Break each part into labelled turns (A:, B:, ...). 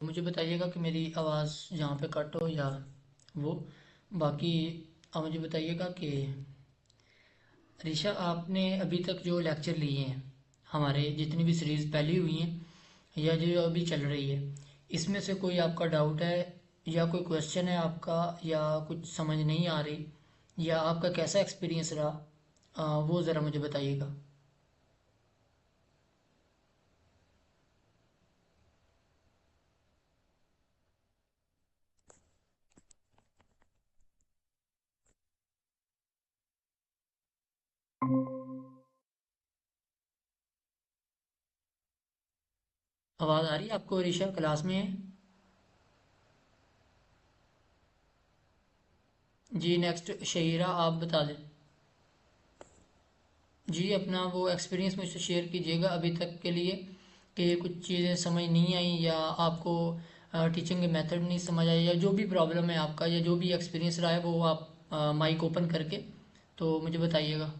A: मुझे बताइएगा कि मेरी आवाज़ जहाँ पे कट हो या वो बाकी। आप मुझे बताइएगा कि ऋषा, आपने अभी तक जो लेक्चर लिए हैं, हमारे जितनी भी सीरीज़ पहली हुई हैं या जो अभी चल रही है, इसमें से कोई आपका डाउट है या कोई क्वेश्चन है आपका, या कुछ समझ नहीं आ रही, या आपका कैसा एक्सपीरियंस रहा, वो ज़रा मुझे बताइएगा। आवाज़ आ रही है आपको? ऋषा क्लास में है? जी, नेक्स्ट शहीरा, आप बता दें। जी, अपना वो एक्सपीरियंस मुझसे शेयर कीजिएगा अभी तक के लिए, कि कुछ चीज़ें समझ नहीं आई, या आपको टीचिंग के मेथड नहीं समझ आया, या जो भी प्रॉब्लम है आपका, या जो भी एक्सपीरियंस रहा है, वो आप माइक ओपन करके तो मुझे बताइएगा।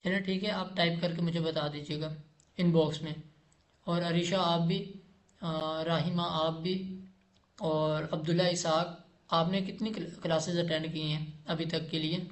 A: चलिए ठीक है, आप टाइप करके मुझे बता दीजिएगा इनबॉक्स में। और अरीशा आप भी, राहिमा आप भी, और अब्दुल्ला इसाक, आपने कितनी क्लासेस अटेंड की हैं अभी तक के लिए?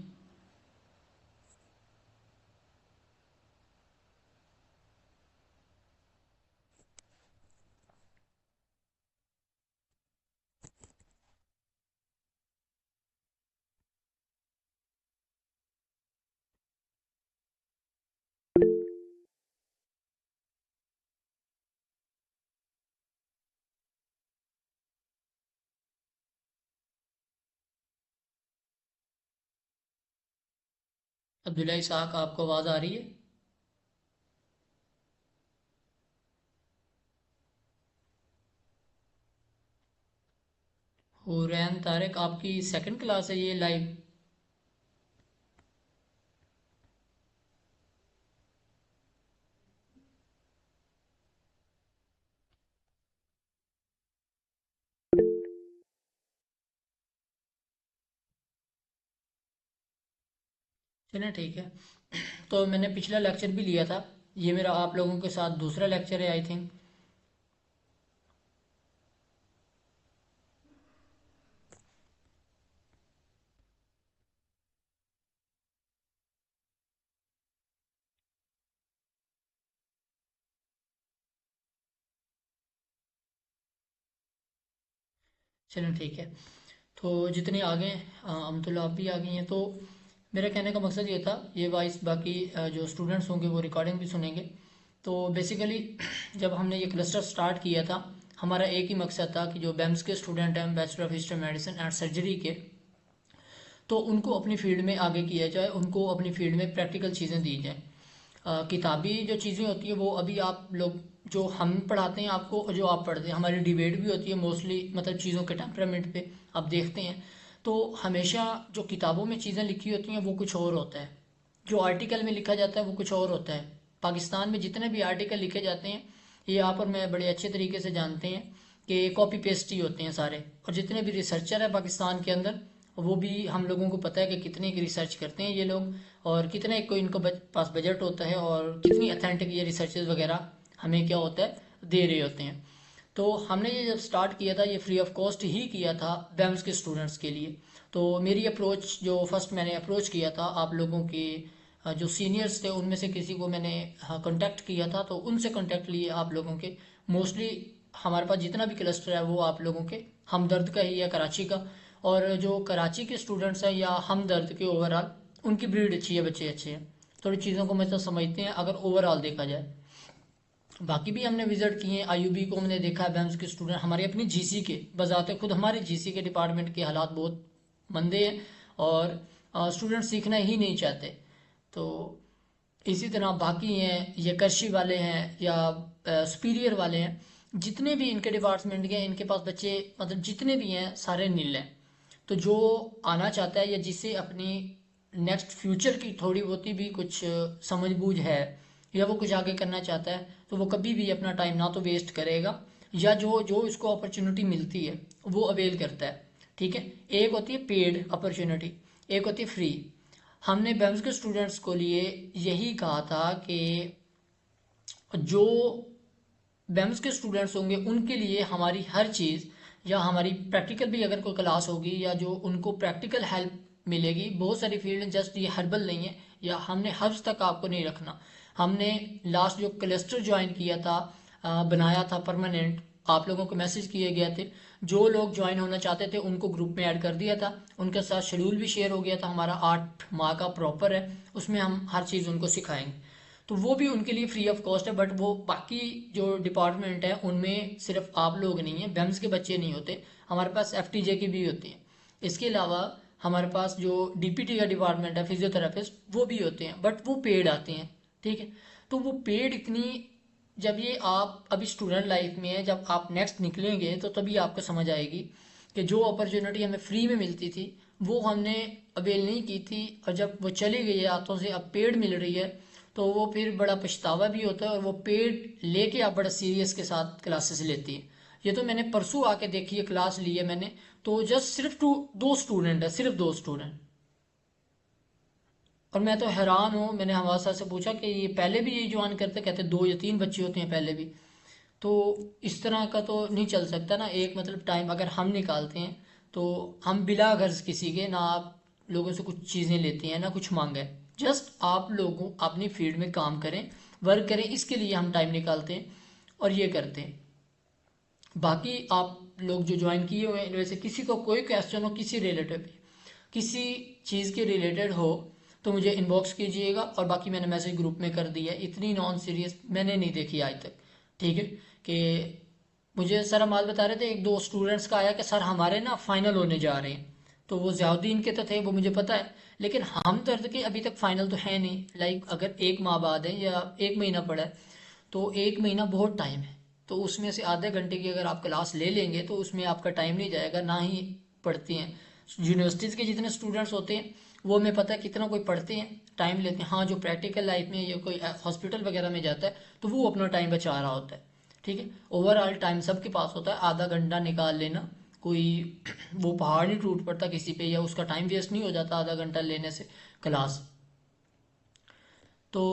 A: अब्दुल्ला इसाक, आपको आवाज़ आ रही है? हुरैन तारिक, आपकी सेकंड क्लास है ये लाइव? चलिए ठीक है। तो मैंने पिछला लेक्चर भी लिया था, ये मेरा आप लोगों के साथ दूसरा लेक्चर है आई थिंक। चलिए ठीक है। तो जितने आ गए, अमतुल्ला आप भी आ गई हैं, तो मेरा कहने का मकसद ये था, ये वाइस बाकी जो स्टूडेंट्स होंगे वो रिकॉर्डिंग भी सुनेंगे। तो बेसिकली जब हमने ये क्लस्टर स्टार्ट किया था, हमारा एक ही मकसद था कि जो बेम्स के स्टूडेंट हैं, bachelor of history medicine and surgery के, तो उनको अपनी फील्ड में आगे किया जाए, उनको अपनी फील्ड में प्रैक्टिकल चीज़ें दी जाएँ। किताबी जो चीज़ें होती है वो अभी आप लोग, जो हम पढ़ाते हैं आपको और जो आप पढ़ते हैं, हमारी डिबेट भी होती है मोस्टली, मतलब चीज़ों के टेम्परामेंट पे आप देखते हैं। तो हमेशा जो किताबों में चीज़ें लिखी होती हैं वो कुछ और होता है, जो आर्टिकल में लिखा जाता है वो कुछ और होता है। पाकिस्तान में जितने भी आर्टिकल लिखे जाते हैं, ये आप और मैं बड़े अच्छे तरीके से जानते हैं कि कॉपी पेस्ट ही होते हैं सारे। और जितने भी रिसर्चर हैं पाकिस्तान के अंदर, वो भी हम लोगों को पता है कि कितने की रिसर्च करते हैं ये लोग, और कितने को इनको पास बजट होता है, और कितनी अथेंटिक ये रिसर्चेज वगैरह हमें क्या होता है, दे रहे होते हैं। तो हमने ये जब स्टार्ट किया था, ये फ्री ऑफ कॉस्ट ही किया था बैम्स के स्टूडेंट्स के लिए। तो मेरी अप्रोच, जो फर्स्ट मैंने अप्रोच किया था आप लोगों के जो सीनियर्स थे, उनमें से किसी को मैंने कांटेक्ट किया था, तो उनसे कांटेक्ट लिए आप लोगों के। मोस्टली हमारे पास जितना भी क्लस्टर है वो आप लोगों के हमदर्द का ही है, कराची का। और जो कराची के स्टूडेंट्स हैं या हमदर्द के ओवरऑल, उनकी ब्रीड अच्छी है, बच्चे अच्छे हैं, थोड़ी चीज़ों को मतलब समझते हैं अगर ओवरऑल देखा जाए। बाकी भी हमने विजिट किए हैं, आईयूबी को हमने देखा है, बैंस के स्टूडेंट हमारे अपनी जीसी के, बजाते खुद हमारे जीसी के डिपार्टमेंट के हालात बहुत मंदे हैं, और स्टूडेंट सीखना ही नहीं चाहते। तो इसी तरह बाकी हैं, ये करशी वाले हैं या सुपीरियर वाले हैं, जितने भी इनके डिपार्टमेंट के हैं, इनके पास बच्चे मतलब जितने भी हैं सारे नील हैं। तो जो आना चाहता है, या जिसे अपनी नेक्स्ट फ्यूचर की थोड़ी बहुती भी कुछ समझ बूझ है, या वो कुछ आगे करना चाहता है, तो वो कभी भी अपना टाइम ना तो वेस्ट करेगा, या जो जो इसको अपॉर्चुनिटी मिलती है वो अवेल करता है। ठीक है, एक होती है पेड अपॉर्चुनिटी, एक होती है फ्री। हमने बेम्स के स्टूडेंट्स को लिए यही कहा था कि जो बेम्स के स्टूडेंट्स होंगे उनके लिए हमारी हर चीज़, या हमारी प्रैक्टिकल भी अगर कोई क्लास होगी या जो उनको प्रैक्टिकल हेल्प मिलेगी, बहुत सारी फील्ड, जस्ट ये हर्बल नहीं है, या हमने हर्ब्स तक आपको नहीं रखना। हमने लास्ट जो क्लस्टर ज्वाइन किया था, बनाया था परमानेंट, आप लोगों को मैसेज किए गए थे, जो लोग ज्वाइन होना चाहते थे उनको ग्रुप में ऐड कर दिया था, उनके साथ शेड्यूल भी शेयर हो गया था, हमारा 8 माह का प्रॉपर है, उसमें हम हर चीज़ उनको सिखाएंगे। तो वो भी उनके लिए फ्री ऑफ कॉस्ट है, बट वो बाकी जो डिपार्टमेंट है उनमें सिर्फ आप लोग नहीं है, बेम्स के बच्चे नहीं होते, हमारे पास एफटीजे की भी होती है। इसके अलावा हमारे पास जो डीपीटी का डिपार्टमेंट है, फिजियोथेरापिस्ट, वो भी होते हैं, बट वो पेड आते हैं। ठीक है, तो वो पेड इतनी, जब ये आप अभी स्टूडेंट लाइफ में है, जब आप नेक्स्ट निकलेंगे तो तभी आपको समझ आएगी कि जो अपॉर्चुनिटी हमें फ्री में मिलती थी वो हमने अवेल नहीं की थी, और जब वो चली गई है हाथों से, अब पेड मिल रही है, तो वो फिर बड़ा पछतावा भी होता है, और वो पेड लेके आप बड़ा सीरियस के साथ क्लासेस लेती है। ये तो मैंने परसों आके देखी है, क्लास ली है मैंने, तो जस्ट सिर्फ दो स्टूडेंट है, सिर्फ 2 स्टूडेंट। और मैं तो हैरान हूँ, मैंने हमारे साथ से पूछा कि ये पहले भी ये ज्वाइन करते, कहते 2 या 3 बच्चे होते हैं पहले भी। तो इस तरह का तो नहीं चल सकता ना, एक मतलब टाइम अगर हम निकालते हैं तो हम बिला गर्ज किसी के ना, आप लोगों से कुछ चीज़ें लेते हैं ना कुछ मांगे, जस्ट आप लोगों अपनी फील्ड में काम करें, वर्क करें, इसके लिए हम टाइम निकालते हैं और ये करते हैं। बाकी आप लोग जो ज्वाइन किए हुए हैं इनमें से किसी को कोई क्वेश्चन हो, किसी रिलेटेड, किसी चीज़ के रिलेटेड हो, तो मुझे इनबॉक्स कीजिएगा, और बाकी मैंने मैसेज ग्रुप में कर दिया है, इतनी नॉन सीरियस मैंने नहीं देखी आज तक। ठीक है, कि मुझे सर हमारे बता रहे थे, 1-2 स्टूडेंट्स का आया कि सर हमारे ना फाइनल होने जा रहे हैं, तो वो ज़ियाउद्दीन के तो थे, वो मुझे पता है, लेकिन हम दर्द के अभी तक फाइनल तो है नहीं, लाइक अगर 1 माह बाद है या 1 महीना पड़ा है, तो 1 महीना बहुत टाइम है, तो उसमें से आधे घंटे की अगर आप क्लास ले लेंगे तो उसमें आपका टाइम नहीं जाएगा, ना ही पढ़ती हैं यूनिवर्सिटीज़ के जितने स्टूडेंट्स होते हैं, वो हमें पता है कितना कोई पढ़ते हैं, टाइम लेते हैं। हाँ, जो प्रैक्टिकल लाइफ में या कोई हॉस्पिटल वगैरह में जाता है तो वो अपना टाइम बचा रहा होता है। ठीक है, ओवरऑल टाइम सबके पास होता है, आधा घंटा निकाल लेना, कोई वो पहाड़ नहीं टूट पड़ता किसी पे, या उसका टाइम वेस्ट नहीं हो जाता आधा घंटा लेने से क्लास। तो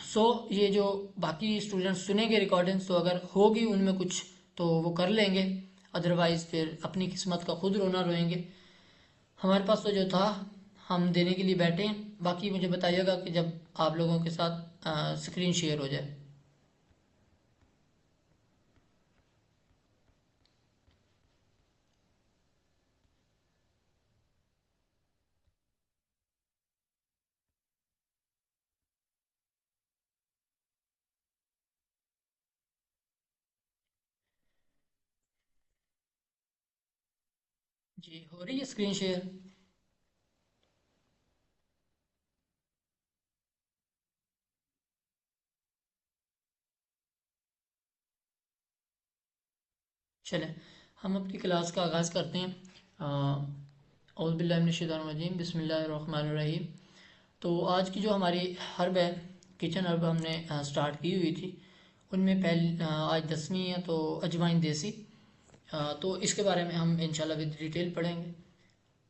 A: सो ये जो बाकी स्टूडेंट्स सुनेंगे रिकॉर्डिंग्स, तो अगर होगी उनमें कुछ तो वो कर लेंगे, अदरवाइज़ फिर अपनी किस्मत का खुद रोना रोएंगे। हमारे पास तो जो था हम देने के लिए बैठे हैं, बाकी मुझे बताइएगा कि जब आप लोगों के साथ स्क्रीन शेयर हो जाए। जी, हो रही है स्क्रीन शेयर। चलें, हम अपनी क्लास का आगाज़ करते हैं। औज़ुबिल्लाहिमिनश्शैतानिर्रजीम, बिस्मिल्लाहिर्रहमानिर्रहीम। तो आज की जो हमारी हर्ब है, किचन हर्ब हमने स्टार्ट की हुई थी, उनमें आज 10वीं है, तो अजवाइन देसी। तो इसके बारे में हम इंशाल्लाह विद डिटेल पढ़ेंगे।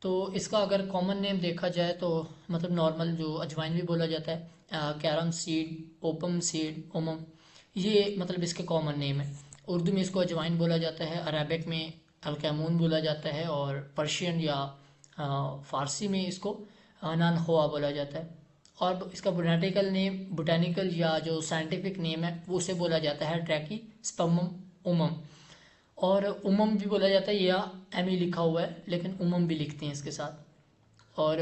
A: तो इसका अगर कॉमन नेम देखा जाए तो मतलब नॉर्मल जो अजवाइन भी बोला जाता है, कैरम सीड, ओपम सीड, ओमम, ये मतलब इसके कॉमन नेम है। उर्दू में इसको अजवाइन बोला जाता है, अरबिक में अलकैमून बोला जाता है, और पर्शियन या फ़ारसी में इसको नानखोआ बोला जाता है। और इसका बोटानिकल या जो साइंटिफिक नेम है वो उसे बोला जाता है ट्रैकी स्पमम उमम। और उमम भी बोला जाता है, या एम ई लिखा हुआ है लेकिन उमम भी लिखते हैं इसके साथ। और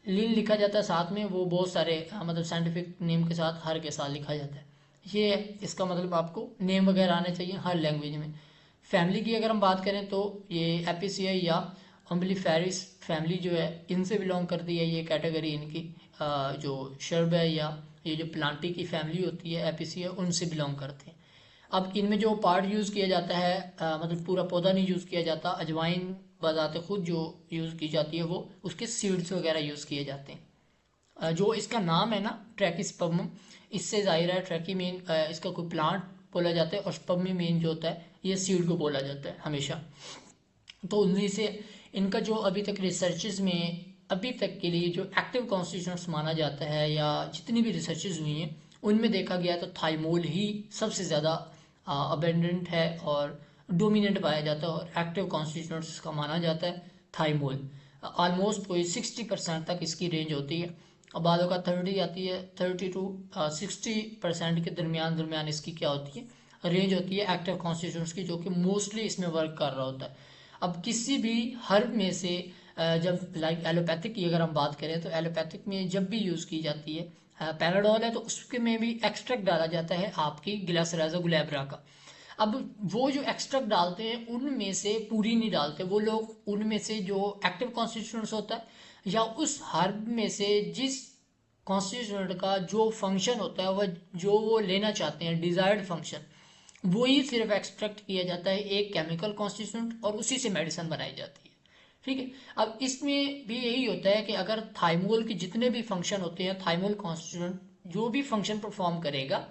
A: लिन लिखा जाता है साथ में, वो बहुत सारे मतलब साइंटिफिक नेम के साथ हर के साथ लिखा जाता है। ये है इसका मतलब, आपको नेम वगैरह आने चाहिए हर लैंग्वेज में। फैमिली की अगर हम बात करें तो ये एपीसीआई या अम्बलीफेरिस फैमिली जो है, इनसे बिलोंग करती है ये कैटेगरी इनकी। जो शर्ब है या ये जो प्लांटी की फैमिली होती है एपीसीआई, उनसे बिलोंग करते हैं। अब इनमें जो पार्ट यूज़ किया जाता है, मतलब पूरा पौधा नहीं यूज़ किया जाता, अजवाइन बजाते खुद जो यूज़ की जाती है वो उसके सीड्स वगैरह यूज़ किए जाते हैं। जो इसका नाम है ना ट्रैकिस्पर्मम, इससे जाहिर है ट्रैकीमेन इसका कोई प्लांट बोला जाता है और स्पर्मिमेन जो होता है ये सीड को बोला जाता है हमेशा। तो उन्हीं से इनका जो अभी तक रिसर्चेज में अभी तक के लिए जो एक्टिव कॉन्स्टिट्यूएंट्स माना जाता है या जितनी भी रिसर्चेज हुई हैं उनमें देखा गया तो थाइमोल ही सबसे ज़्यादा अबेंडेंट है और डोमिनेंट पाया जाता है और एक्टिव कॉन्स्टिट्यूएंट्स का माना जाता है थाइमोल। ऑलमोस्ट कोई 60% तक इसकी रेंज होती है, अब बालों का 30 आती है, 30 टू 60% के दरमियान दरमियान इसकी क्या होती है रेंज होती है एक्टिव कॉन्स्टिट्यूएंट्स की, जो कि मोस्टली इसमें वर्क कर रहा होता है। अब किसी भी हर्ब में से जब लाइक एलोपैथिक की अगर हम बात करें तो एलोपैथिक में जब भी यूज़ की जाती है पैराडॉल है तो उसके में भी एक्सट्रैक्ट डाला जाता है आपकी ग्लिसरेजा गुलेब्रा का। अब वो जो एक्सट्रैक्ट डालते हैं उनमें से पूरी नहीं डालते वो लोग, उनमें से जो एक्टिव कॉन्स्टिट्यूएंट्स होता है या उस हर्ब में से जिस कॉन्स्टिट्यूएंट का जो फंक्शन होता है वह जो वो लेना चाहते हैं डिजायर्ड फंक्शन, वो ही सिर्फ एक्सट्रैक्ट किया जाता है एक केमिकल कॉन्स्टिट्यूएंट और उसी से मेडिसिन बनाई जाती है। ठीक है, अब इसमें भी यही होता है कि अगर थाइमोल के जितने भी फंक्शन होते हैं थाइमोल कॉन्स्टिट्यूएंट जो भी फंक्शन परफॉर्म करेगा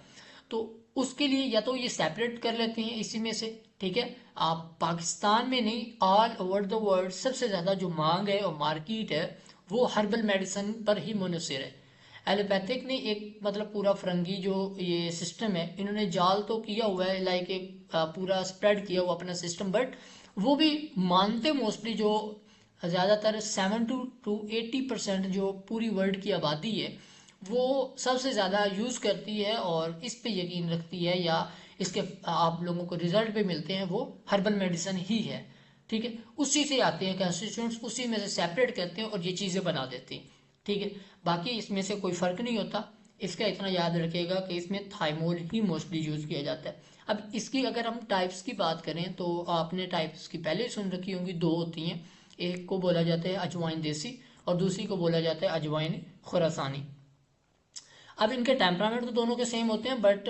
A: तो उसके लिए या तो ये सेपरेट कर लेते हैं इसी में से। ठीक है, आप पाकिस्तान में नहीं ऑल ओवर द वर्ल्ड सबसे ज़्यादा जो मांग है और मार्केट है वो हर्बल मेडिसिन पर ही मुनहसर है। एलोपैथिक ने एक मतलब पूरा फरंगी जो ये सिस्टम है इन्होंने जाल तो किया हुआ है, लाइक एक पूरा स्प्रेड किया हुआ अपना सिस्टम, बट वो भी मानते मोस्टली जो ज़्यादातर 70 to 80% जो पूरी वर्ल्ड की आबादी है वो सबसे ज़्यादा यूज़ करती है और इस पे यकीन रखती है या इसके आप लोगों को रिजल्ट पे मिलते हैं वो हर्बल मेडिसिन ही है। ठीक है, उसी से आते हैं कंस्टिट्यूएंट्स, उसी में से सेपरेट करते हैं और ये चीज़ें बना देते हैं। ठीक है, बाकी इसमें से कोई फ़र्क नहीं होता। इसका इतना याद रखिएगा कि इसमें थाइमोल ही मोस्टली यूज़ किया जाता है। अब इसकी अगर हम टाइप्स की बात करें तो आपने टाइप्स की पहले सुन रखी होंगी, दो होती हैं, एक को बोला जाता है अजवाइन देसी और दूसरी को बोला जाता है अजवाइन खुरासानी। अब इनके टेम्परामेंट तो दोनों के सेम होते हैं बट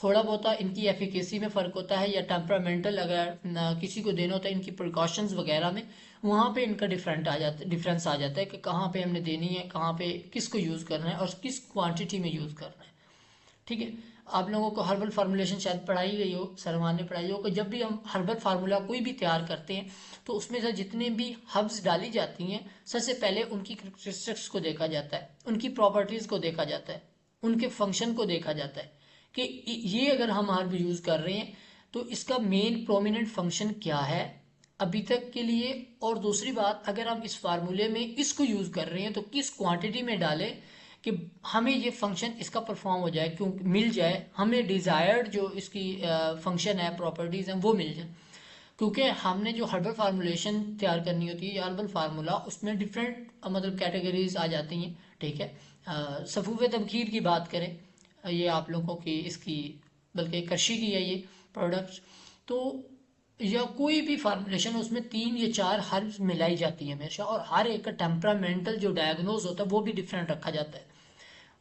A: थोड़ा बहुत इनकी एफिकेसी में फ़र्क होता है या टेम्परामेंटल अगर किसी को देना होता है इनकी प्रिकॉशंस वगैरह में वहाँ पे इनका डिफरेंस आ जाता है कि कहाँ पे हमने देनी है, कहाँ पे किसको यूज़ करना है और किस क्वांटिटी में यूज़ करना है। ठीक है, आप लोगों को हर्बल फार्मूलेशन शायद पढ़ाई गई हो, सरमान ने पढ़ाई हो कि जब भी हम हर्बल फार्मूला कोई भी तैयार करते हैं तो उसमें से जितने भी हर्ब्स डाली जाती हैं सबसे पहले उनकी कैरेक्टरिस्टिक्स को देखा जाता है, उनकी प्रॉपर्टीज़ को देखा जाता है, उनके फंक्शन को देखा जाता है कि ये अगर हम हर्ब यूज़ कर रहे हैं तो इसका मेन प्रोमिनेंट फंक्शन क्या है अभी तक के लिए, और दूसरी बात अगर हम इस फार्मूले में इसको यूज़ कर रहे हैं तो किस क्वांटिटी में डालें कि हमें ये फंक्शन इसका परफॉर्म हो जाए, क्यों मिल जाए हमें डिज़ायर्ड जो इसकी फंक्शन है प्रॉपर्टीज़ हैं वो मिल जाए। क्योंकि हमने जो हर्बल फार्मूलेशन तैयार करनी होती है या हर्बल फार्मूला उसमें डिफरेंट मतलब कैटेगरीज आ जाती हैं। ठीक है, सफ़ूफ़ तबखीर की बात करें, ये आप लोगों की इसकी बल्कि कृषि की है ये प्रोडक्ट्स, तो या कोई भी फार्मूलेशन उसमें 3 या 4 हर्ब्स मिलाई जाती है हमेशा और हर एक का टेम्परामेंटल जो डायग्नोज होता है वो भी डिफरेंट रखा जाता है।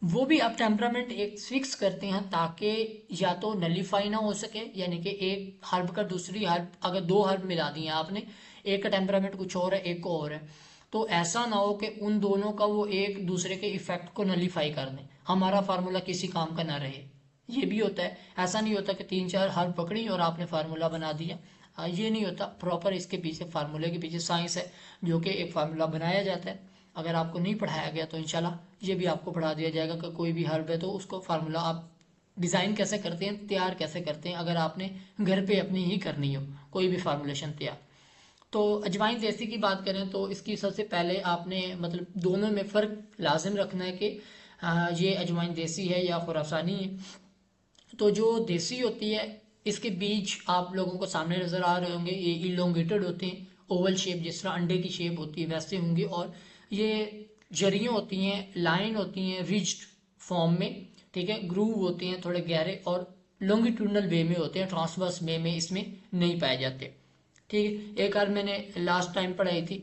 A: वो भी आप टेम्परामेंट एक फिक्स करते हैं ताकि या तो नलीफाई ना हो सके, यानी कि एक हर्ब का दूसरी हर्ब अगर 2 हर्ब मिला दिए आपने, एक का टेम्परामेंट कुछ और है एक को और है, तो ऐसा ना हो कि उन दोनों का वो एक दूसरे के इफेक्ट को नलीफाई कर दें, हमारा फार्मूला किसी काम का ना रहे। ये भी होता है, ऐसा नहीं होता कि 3 4 हर्ब पकड़ी और आपने फार्मूला बना दिया, ये नहीं होता। प्रॉपर इसके पीछे फार्मूले के पीछे साइंस है जो कि एक फार्मूला बनाया जाता है। अगर आपको नहीं पढ़ाया गया तो इंशाल्लाह ये भी आपको पढ़ा दिया जाएगा कि कोई भी हर्ब है तो उसको फार्मूला आप डिज़ाइन कैसे करते हैं, तैयार कैसे करते हैं, अगर आपने घर पे अपनी ही करनी हो कोई भी फार्मूलेशन तैयार। तो अजवाइन देसी की बात करें तो इसकी सबसे पहले आपने मतलब दोनों में फ़र्क लाजिम रखना है कि ये अजवाइन देसी है या खुरासानी है। तो जो देसी होती है इसके बीज आप लोगों को सामने नज़र आ रहे होंगे, ये इलोंगेटेड होते हैं, ओवल शेप जिस तरह अंडे की शेप होती है वैसे होंगे, और ये जरियाँ होती हैं, लाइन होती हैं रिज्ड फॉर्म में। ठीक है, ग्रूव होते हैं थोड़े गहरे और लॉन्गिट्यूडनल वे में होते हैं, ट्रांसवर्स वे में इसमें नहीं पाए जाते। ठीक है, एक बार मैंने लास्ट टाइम पढ़ाई थी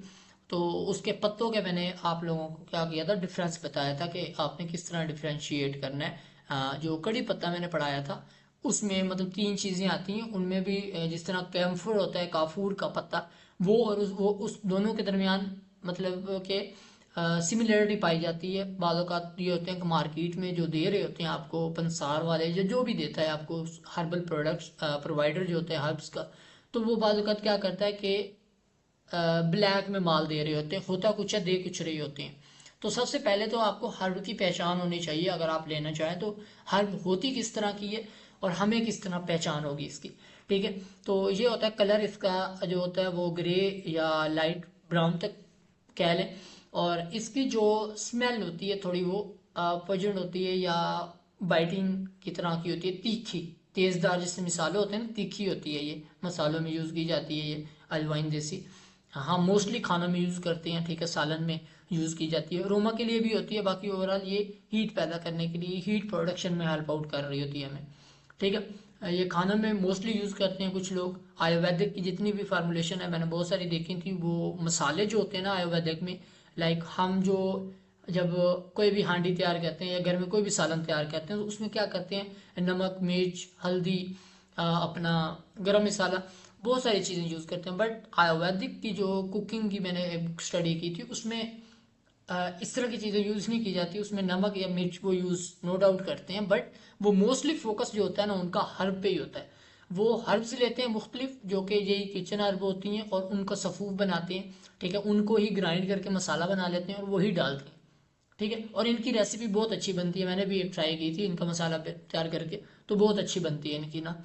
A: तो उसके पत्तों के मैंने आप लोगों को क्या किया था डिफरेंस बताया था कि आपने किस तरह डिफ्रेंशिएट करना है। जो कड़ी पत्ता मैंने पढ़ाया था उसमें मतलब 3 चीज़ें आती हैं, उनमें भी जिस तरह कैम्फर होता है काफूर का पत्ता, वो और वो उस दोनों के दरमियान मतलब के सिमिलरिटी पाई जाती है। बाज़ औक़ात ये होते हैं कि मार्केट में जो दे रहे होते हैं आपको पंसार वाले या जो भी देता है आपको हर्बल प्रोडक्ट्स प्रोवाइडर जो होते हैं हर्ब्स का, तो वो बाज़ औक़ात क्या करता है कि ब्लैक में माल दे रहे होते हैं, होता कुछ है दे कुछ रहे होते हैं। तो सबसे पहले तो आपको हर्ब की पहचान होनी चाहिए अगर आप लेना चाहें तो, हर्ब होती किस तरह की है और हमें किस तरह पहचान होगी इसकी, ठीक है। तो ये होता है कलर इसका जो होता है वो ग्रे या लाइट ब्राउन तक कह लें, और इसकी जो स्मेल होती है थोड़ी वो पजेंट होती है या बाइटिंग की तरह की होती है, तीखी तेज़दार, जैसे मिसाले होते हैं ना, तीखी होती है। ये मसालों में यूज़ की जाती है ये अजवाइन देसी। हाँ मोस्टली खाना में यूज़ करते हैं, ठीक है, सालन में यूज़ की जाती है, रोमा के लिए भी होती है। बाकी ओवरऑल ये हीट पैदा करने के लिए, हीट प्रोडक्शन में हेल्प आउट कर रही होती है हमें, ठीक है। ये खाना में मोस्टली यूज़ करते हैं कुछ लोग। आयुर्वेदिक की जितनी भी फार्मूलेशन है मैंने बहुत सारी देखी थी, वो मसाले जो होते हैं ना आयुर्वेदिक में, लाइक हम जो जब कोई भी हांडी तैयार करते हैं या घर में कोई भी सालन तैयार करते हैं तो उसमें क्या करते हैं, नमक, मिर्च, हल्दी, अपना गरम मसाला, बहुत सारी चीज़ें यूज़ करते हैं। बट आयुर्वेदिक की जो कुकिंग की मैंने एक स्टडी की थी उसमें इस तरह की चीज़ें यूज़ नहीं की जाती। उसमें नमक या मिर्च वो यूज़ नो डाउट करते हैं, बट वो मोस्टली फोकस जो होता है ना उनका हर्ब पे ही होता है। वो हर्ब्स लेते हैं मुख्तलिफ, जो कि यही किचन हर्ब होती हैं, और उनको सफ़ूफ बनाते हैं, ठीक है, उनको ही ग्राइंड करके मसाला बना लेते हैं और वही डालते हैं, ठीक है। और इनकी रेसिपी बहुत अच्छी बनती है, मैंने भी एक ट्राई की थी इनका मसाला तैयार करके, तो बहुत अच्छी बनती है इनकी ना,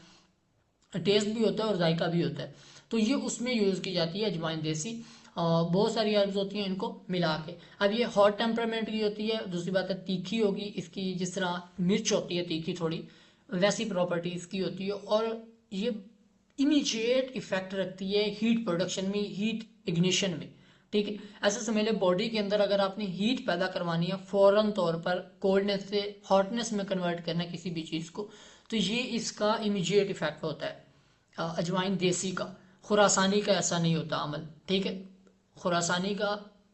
A: टेस्ट भी होता है और जायका भी होता है। तो ये उसमें यूज़ की जाती है अजवाइन देसी, बहुत सारी हर्ब्स होती हैं इनको मिला के। अब ये हॉट टेम्परामेंट की होती है, दूसरी बात है तीखी होगी इसकी, जिस तरह मिर्च होती है तीखी थोड़ी, वैसी प्रॉपर्टी इसकी होती है। और ये इमीडिएट इफेक्ट रखती है हीट प्रोडक्शन में, हीट इग्निशन में, ठीक है। ऐसा समझ लें बॉडी के अंदर अगर आपने हीट पैदा करवानी है फौरन तौर पर, कोल्डनेस से हॉटनेस में कन्वर्ट करना है किसी भी चीज़ को, तो ये इसका इमीडिएट इफेक्ट होता है अजवाइन देसी का। खुरासानी का ऐसा नहीं होता अमल, ठीक है। खुरासानी का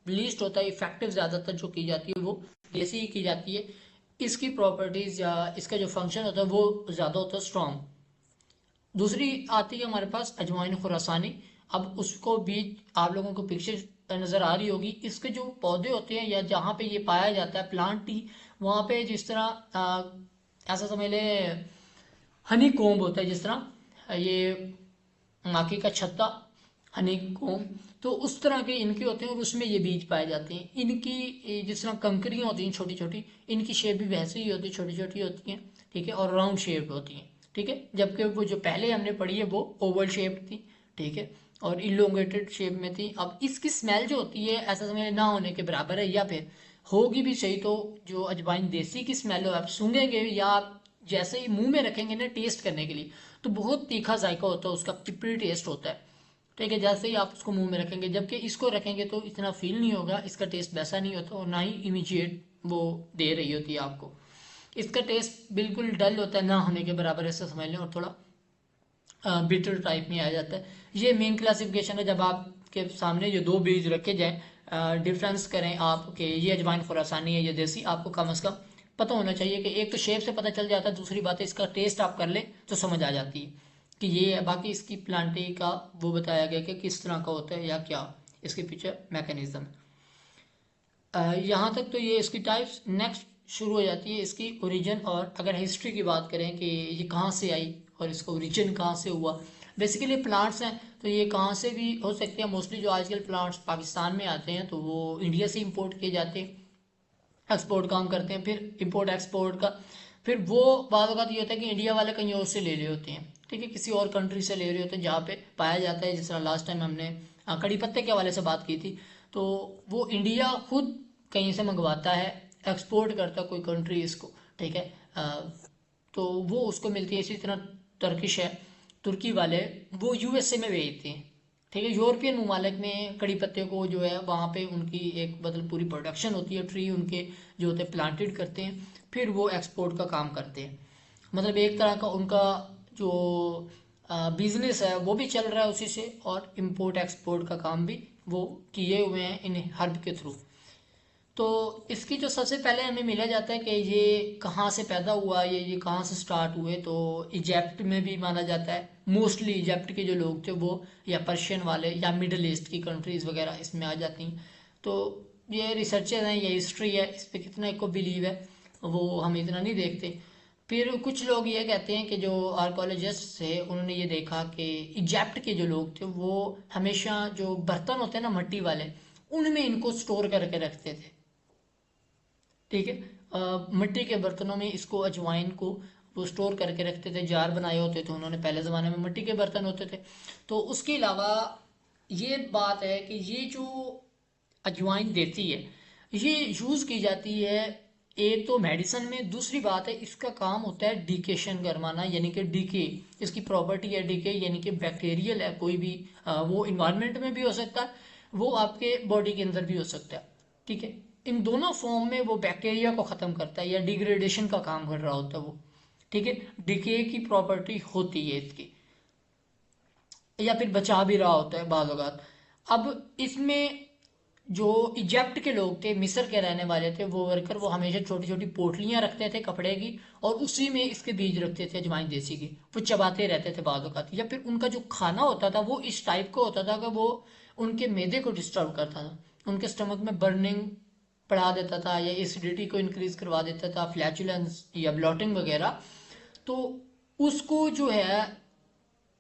A: लीस्ट होता है, इफेक्टिव ज़्यादातर जो की जाती है वो देसी ही की जाती है। इसकी प्रॉपर्टीज़ या इसका जो फंक्शन होता है वो ज़्यादा होता है स्ट्रॉन्ग। दूसरी आती है हमारे पास अजवाइन खुरासानी। अब उसको भी आप लोगों को पिक्चर नज़र आ रही होगी, इसके जो पौधे होते हैं या जहाँ पे ये पाया जाता है प्लांट ही, वहाँ पे जिस तरह ऐसा समझ लें हनी कोम्ब होता है, जिस तरह ये माकी का छत्ता, हनी कोम्ब, तो उस तरह के इनके होते हैं और उसमें ये बीज पाए जाते हैं। इनकी जिस तरह कंकरियाँ होती हैं छोटी छोटी, इनकी शेप भी वैसे ही होती है, छोटी छोटी होती हैं, ठीक है, और राउंड शेप होती हैं, ठीक है। जबकि वो जो पहले हमने पढ़ी है वो ओवल शेप थी, ठीक है, और इलोंगेटेड शेप में थी। अब इसकी स्मेल जो होती है ऐसा समझ ना होने के बराबर है, या फिर होगी भी सही तो जो अजवाइन देसी की स्मेल हो, आप सूंघेंगे या आप जैसे ही मुंह में रखेंगे ना टेस्ट करने के लिए, तो बहुत तीखा जायका होता है उसका, पिपरी टेस्ट होता है, ठीक है, जैसे ही आप उसको मुंह में रखेंगे। जबकि इसको रखेंगे तो इतना फील नहीं होगा, इसका टेस्ट वैसा नहीं होता और ना ही इमीडिएट वो दे रही होती है आपको। इसका टेस्ट बिल्कुल डल होता है, ना होने के बराबर ऐसा समझ लें, और थोड़ा बिटर टाइप में आ जाता है। ये मेन क्लासिफिकेशन है। जब आपके सामने ये दो बीज रखे जाएँ, डिफरेंस करें आप कि ये अजवाइन खुरासानी है ये देसी, आपको कम से कम पता होना चाहिए कि एक तो शेप से पता चल जाता है, दूसरी बात है इसका टेस्ट आप कर ले तो समझ आ जाती है कि ये है। बाकी इसकी प्लांटिंग का वो बताया गया कि किस तरह का होता है या क्या इसके पीछे मैकेनिज्म। यहाँ तक तो ये इसकी टाइप्स। नेक्स्ट शुरू हो जाती है इसकी ओरिजिन, और अगर हिस्ट्री की बात करें कि ये कहाँ से आई और इसका ओरिजिन कहाँ से हुआ। बेसिकली प्लांट्स हैं तो ये कहाँ से भी हो सकते हैं। मोस्टली जो आजकल प्लांट्स पाकिस्तान में आते हैं तो वो इंडिया से इंपोर्ट किए जाते हैं, एक्सपोर्ट काम करते हैं, फिर इंपोर्ट एक्सपोर्ट का फिर वो बाद वक्त ये होता है कि इंडिया वाले कहीं और से ले रहे होते हैं, ठीक है, किसी और कंट्री से ले रहे होते हैं जहाँ पे पाया जाता है। जिस तरह लास्ट टाइम हमने कड़ी पत्ते के हवाले से बात की थी, तो वो इंडिया खुद कहीं से मंगवाता है, एक्सपोर्ट करता है कोई कंट्री इसको, ठीक है, तो वो उसको मिलती है। इसी तरह टर्किश है, तुर्की वाले वो यूएसए में भेजते हैं, ठीक है। यूरोपियन ममालिक में कड़ी पत्ते को जो है वहाँ पे उनकी एक मतलब पूरी प्रोडक्शन होती है, ट्री उनके जो होते हैं प्लांटेड करते हैं, फिर वो एक्सपोर्ट का काम करते हैं। मतलब एक तरह का उनका जो बिजनेस है वो भी चल रहा है उसी से, और इम्पोर्ट एक्सपोर्ट का काम भी वो किए हुए हैं इन हर्ब के थ्रू। तो इसकी जो सबसे पहले हमें मिला जाता है कि ये कहाँ से पैदा हुआ, ये कहाँ से स्टार्ट हुए, तो इजिप्ट में भी माना जाता है। मोस्टली इजिप्ट के जो लोग थे वो, या पर्शियन वाले या मिडल ईस्ट की कंट्रीज़ वगैरह इसमें आ जाती हैं। तो ये रिसर्चर हैं, ये हिस्ट्री है, इस पर कितना को बिलीव है वो हम इतना नहीं देखते। फिर कुछ लोग ये कहते हैं कि जो आर्कोलॉजिस्ट थे उन्होंने ये देखा कि इजिप्ट के जो लोग थे वो हमेशा जो बर्तन होते हैं ना मिट्टी वाले, उनमें इनको स्टोर करके रखते थे। ठीक है, मिट्टी के बर्तनों में इसको, अजवाइन को वो स्टोर करके रखते थे, जार बनाए होते थे उन्होंने, पहले ज़माने में मिट्टी के बर्तन होते थे। तो उसके अलावा ये बात है कि ये जो अजवाइन देती है ये यूज़ की जाती है एक तो मेडिसिन में, दूसरी बात है इसका काम होता है डिकेशन करवाना, यानी कि डीके, इसकी प्रॉपर्टी है डीके, यानी कि बैक्टीरियल है कोई भी, वो इन्वायरमेंट में भी हो सकता है, वो आपके बॉडी के अंदर भी हो सकता है। ठीक है, इन दोनों फॉर्म में वो बैक्टीरिया को ख़त्म करता है या डिग्रेडेशन का काम कर रहा होता है वो। ठीक है, डीके की प्रॉपर्टी होती है इसकी, या फिर बचा भी रहा होता है बाज़ औक़ात। अब इसमें जो इजिप्ट के लोग थे, मिस्र के रहने वाले थे वो वर्कर, वो हमेशा छोटी छोटी पोटलियां रखते थे कपड़े की, और उसी में इसके बीज रखते थे अजवाइन देसी के, वो चबाते रहते थे बाज़ औक़ात। या फिर उनका जो खाना होता था वो इस टाइप का होता था कि वो उनके मैदे को डिस्टर्ब करता था, उनके स्टमक में बर्निंग बढ़ा देता था या एसिडिटी को इंक्रीज करवा देता था, फ्लैचुलेंस या ब्लॉटिंग वगैरह। तो उसको जो है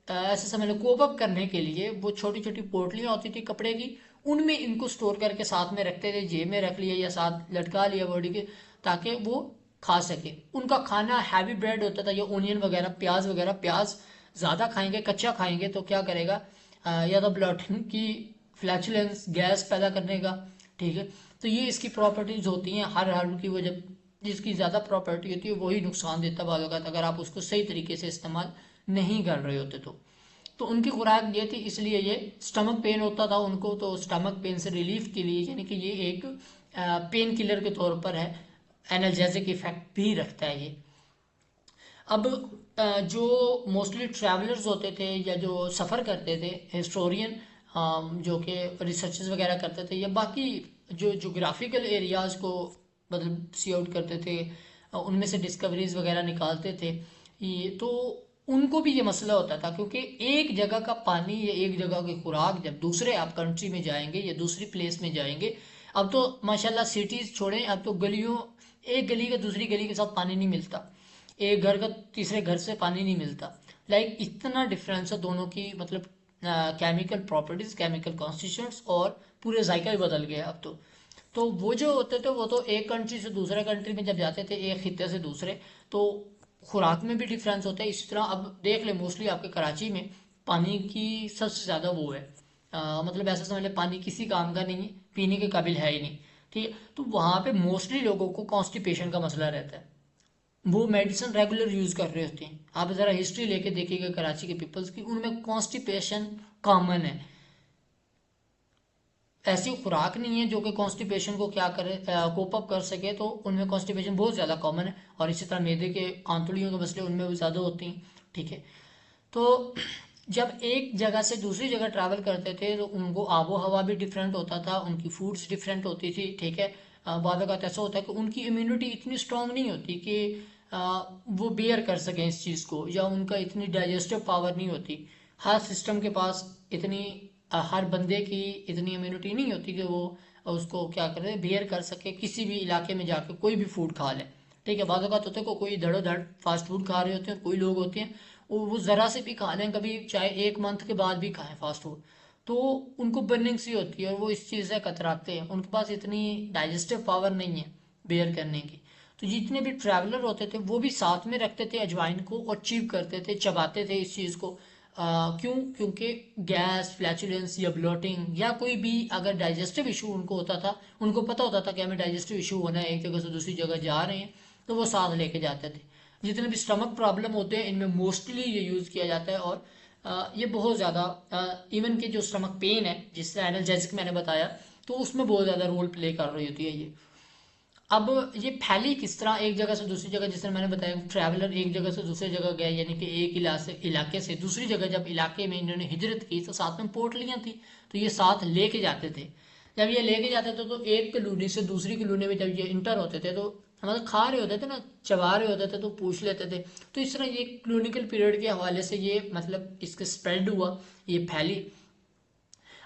A: ऐसे समझ लो कोप अप करने के लिए वो छोटी छोटी पोटलियां होती थी कपड़े की, उनमें इनको स्टोर करके साथ में रखते थे, जेब में रख लिया या साथ लटका लिया बॉडी के, ताकि वो खा सके। उनका खाना हैवी ब्रेड होता था या ओनियन वगैरह, प्याज वगैरह। प्याज ज़्यादा खाएंगे, कच्चा खाएंगे तो क्या करेगा, या तो ब्लॉटिंग की, फ्लैचुलेंस, गैस पैदा करने का। ठीक है, तो ये इसकी प्रॉपर्टीज होती हैं हर हर की, वो जब जिसकी ज़्यादा प्रॉपर्टी होती है वही नुकसान देता है बाज़ औक़ात, अगर आप उसको सही तरीके से इस्तेमाल नहीं कर रहे होते तो उनकी खुराक ये थी, इसलिए ये स्टमक पेन होता था उनको, तो स्टमक पेन से रिलीफ के लिए, यानी कि ये एक पेन किलर के तौर पर है, एनाल्जेसिक इफेक्ट भी रखता है ये। अब जो मोस्टली ट्रैवलर्स होते थे या जो सफ़र करते थे, हिस्टोरियन जो कि रिसर्चेस वगैरह करते थे, या बाकी जो जोग्राफिकल एरियाज़ को मतलब सी आउट करते थे, उनमें से डिस्कवरीज वगैरह निकालते थे, ये तो उनको भी ये मसला होता था, क्योंकि एक जगह का पानी या एक जगह की खुराक जब दूसरे आप कंट्री में जाएंगे या दूसरी प्लेस में जाएंगे, अब तो माशाल्लाह सिटीज़ छोड़ें, अब तो गलियों, एक गली का दूसरी गली के साथ पानी नहीं मिलता, एक घर का तीसरे घर से पानी नहीं मिलता। लाइक इतना डिफरेंस है दोनों की, मतलब केमिकल प्रॉपर्टीज, केमिकल कॉन्स्टिट्यूएंट्स, और पूरे जायका ही बदल गया अब तो वो जो होते थे वो तो एक कंट्री से दूसरे कंट्री में जब जाते थे, एक खिते से दूसरे, तो खुराक में भी डिफरेंस होता है। इसी तरह अब देख ले, मोस्टली आपके कराची में पानी की सबसे ज़्यादा वो है, मतलब ऐसा समझ ले पानी किसी काम का नहीं है, पीने के काबिल है ही नहीं। ठीक है, तो वहाँ पे मोस्टली लोगों को कॉन्स्टिपेशन का मसला रहता है, वो मेडिसिन रेगुलर यूज़ कर रहे होते हैं। आप ज़रा हिस्ट्री लेके देखिएगा कराची के पीपल्स की, उनमें कॉन्स्टिपेशन कॉमन है। ऐसी खुराक नहीं है जो कि कॉन्स्टिपेशन को क्या करे, कोप अप कर सके, तो उनमें कॉन्स्टिपेशन बहुत ज़्यादा कॉमन है। और इसी तरह मैदे के, आंतड़ियों के मसले उनमें भी ज़्यादा होती हैं। ठीक है, तो जब एक जगह से दूसरी जगह ट्रैवल करते थे तो उनको आबो हवा भी डिफरेंट होता था, उनकी फूड्स डिफरेंट होती थी। ठीक है, बाद अगर ऐसा होता है कि उनकी इम्यूनिटी इतनी स्ट्रांग नहीं होती कि वो बेयर कर सकें इस चीज़ को, या उनका इतनी डाइजेस्टिव पावर नहीं होती, हर सिस्टम के पास इतनी हर बंदे की इतनी इम्यूनिटी नहीं होती कि वो उसको क्या करे, बेयर कर सके, किसी भी इलाके में जाके कोई भी फूड खा ले। ठीक है, बाद अगर होते हैं कोई धड़ोधड़ फास्ट फूड खा रहे होते हैं, कोई लोग होते हैं वो ज़रा से भी खा लें कभी, चाहे एक मंथ के बाद भी खाएं फास्ट फूड, तो उनको बर्निंग सी होती है और वो इस चीज़ से कतराते हैं, उनके पास इतनी डाइजेस्टिव पावर नहीं है बेयर करने की। तो जितने भी ट्रैवलर होते थे वो भी साथ में रखते थे अजवाइन को और च्यूव करते थे, चबाते थे इस चीज़ को। क्यों? क्योंकि गैस, फ्लैचुलेंस या ब्लोटिंग या कोई भी अगर डाइजेस्टिव इशू उनको होता था, उनको पता होता था कि हमें डाइजेस्टिव इशू होना है, एक जगह से दूसरी जगह जा रहे हैं, तो वो साथ लेके जाते थे। जितने भी स्टमक प्रॉब्लम होते हैं इनमें मोस्टली ये यूज़ किया जाता है, और ये बहुत ज़्यादा इवन के जो स्टमक पेन है जिससे एनाल्जेसिक मैंने बताया, तो उसमें बहुत ज़्यादा रोल प्ले कर रही होती है ये। अब ये फैली किस तरह एक जगह से दूसरी जगह, जिस तरह मैंने बताया ट्रैवलर एक जगह से दूसरी जगह गया, यानी कि एक इलाके से दूसरी जगह जब इलाके में इन्होंने हिजरत की तो साथ में पोटलियाँ थी, तो ये साथ लेके जाते थे। जब ये लेके जाते थे तो एक कॉलोनी से दूसरी कॉलोनी में जब ये इंटर होते थे, तो मतलब खा रहे होते थे ना, चबा रहे होते थे, तो पूछ लेते थे। तो इस तरह ये क्लिनिकल पीरियड के हवाले से ये मतलब इसके स्प्रेड हुआ, ये फैली।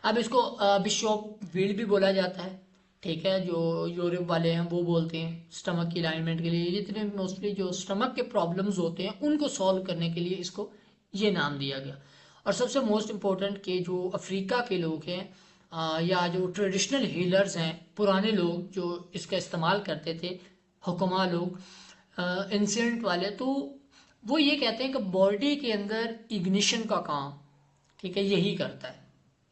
A: अब इसको बिशॉप व्हील भी बोला जाता है, ठीक है, जो यूरोप वाले हैं वो बोलते हैं स्टमक की अलाइनमेंट के लिए। जितने मोस्टली जो स्टमक के प्रॉब्लम्स होते हैं उनको सॉल्व करने के लिए इसको ये नाम दिया गया। और सबसे मोस्ट इम्पोर्टेंट कि जो अफ्रीका के लोग हैं या जो ट्रेडिशनल हीलर्स हैं, पुराने लोग जो इसका इस्तेमाल करते थे, हुक्मा लोग, एंशिएंट वाले, तो वो ये कहते हैं कि बॉडी के अंदर इग्निशन का काम, ठीक है, यही करता है।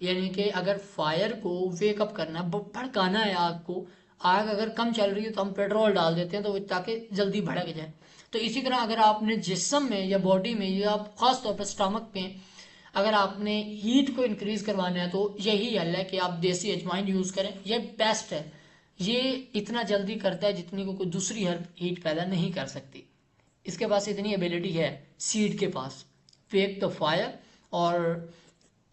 A: यानी कि अगर फायर को वेकअप करना है, भड़काना है आग को, आग अगर कम चल रही है तो हम पेट्रोल डाल देते हैं तो ताकि जल्दी भड़क जाए। तो इसी तरह अगर आपने जिस्म में या बॉडी में या खास तौर पर स्टमक में अगर आपने हीट को इंक्रीज करवाना है तो यही हल है कि आप देसी अजवाइन यूज़ करें। ये बेस्ट है, ये इतना जल्दी करता है जितनी को कोई दूसरी हर हीट पैदा नहीं कर सकती। इसके पास इतनी एबिलिटी है सीड के पास, वेक द फायर। और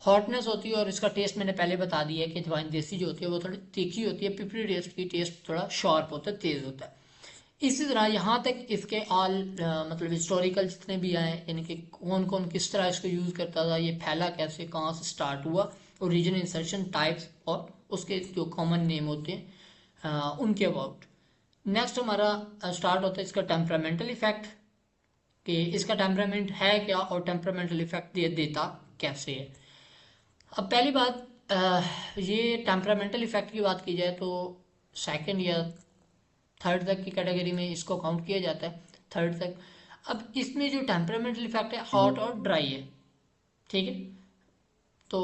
A: हॉटनेस होती है, और इसका टेस्ट मैंने पहले बता दिया है कि अजवाइन देसी जो होती है वो थोड़ी तीखी होती है, पिपरी टेस्ट की टेस्ट थोड़ा शार्प होता है, तेज़ होता है। इसी तरह यहाँ तक इसके मतलब हिस्टोरिकल जितने भी आए, यानी कि कौन कौन किस तरह इसको यूज़ करता था, ये फैला कैसे, कहाँ से स्टार्ट हुआ, ओरिजिन, इंसर्शन, टाइप्स और उसके जो कॉमन नेम होते हैं उनके अबाउट। नेक्स्ट हमारा स्टार्ट होता है इसका टेम्परामेंटल इफेक्ट, कि इसका टेम्परामेंट है क्या और टेम्परामेंटल इफेक्ट ये देता कैसे है। अब पहली बात, ये टेम्परामेंटल इफेक्ट की बात की जाए तो सेकंड या थर्ड तक की कैटेगरी में इसको काउंट किया जाता है, थर्ड तक। अब इसमें जो टेम्परामेंटल इफेक्ट है हॉट और ड्राई है, ठीक है। तो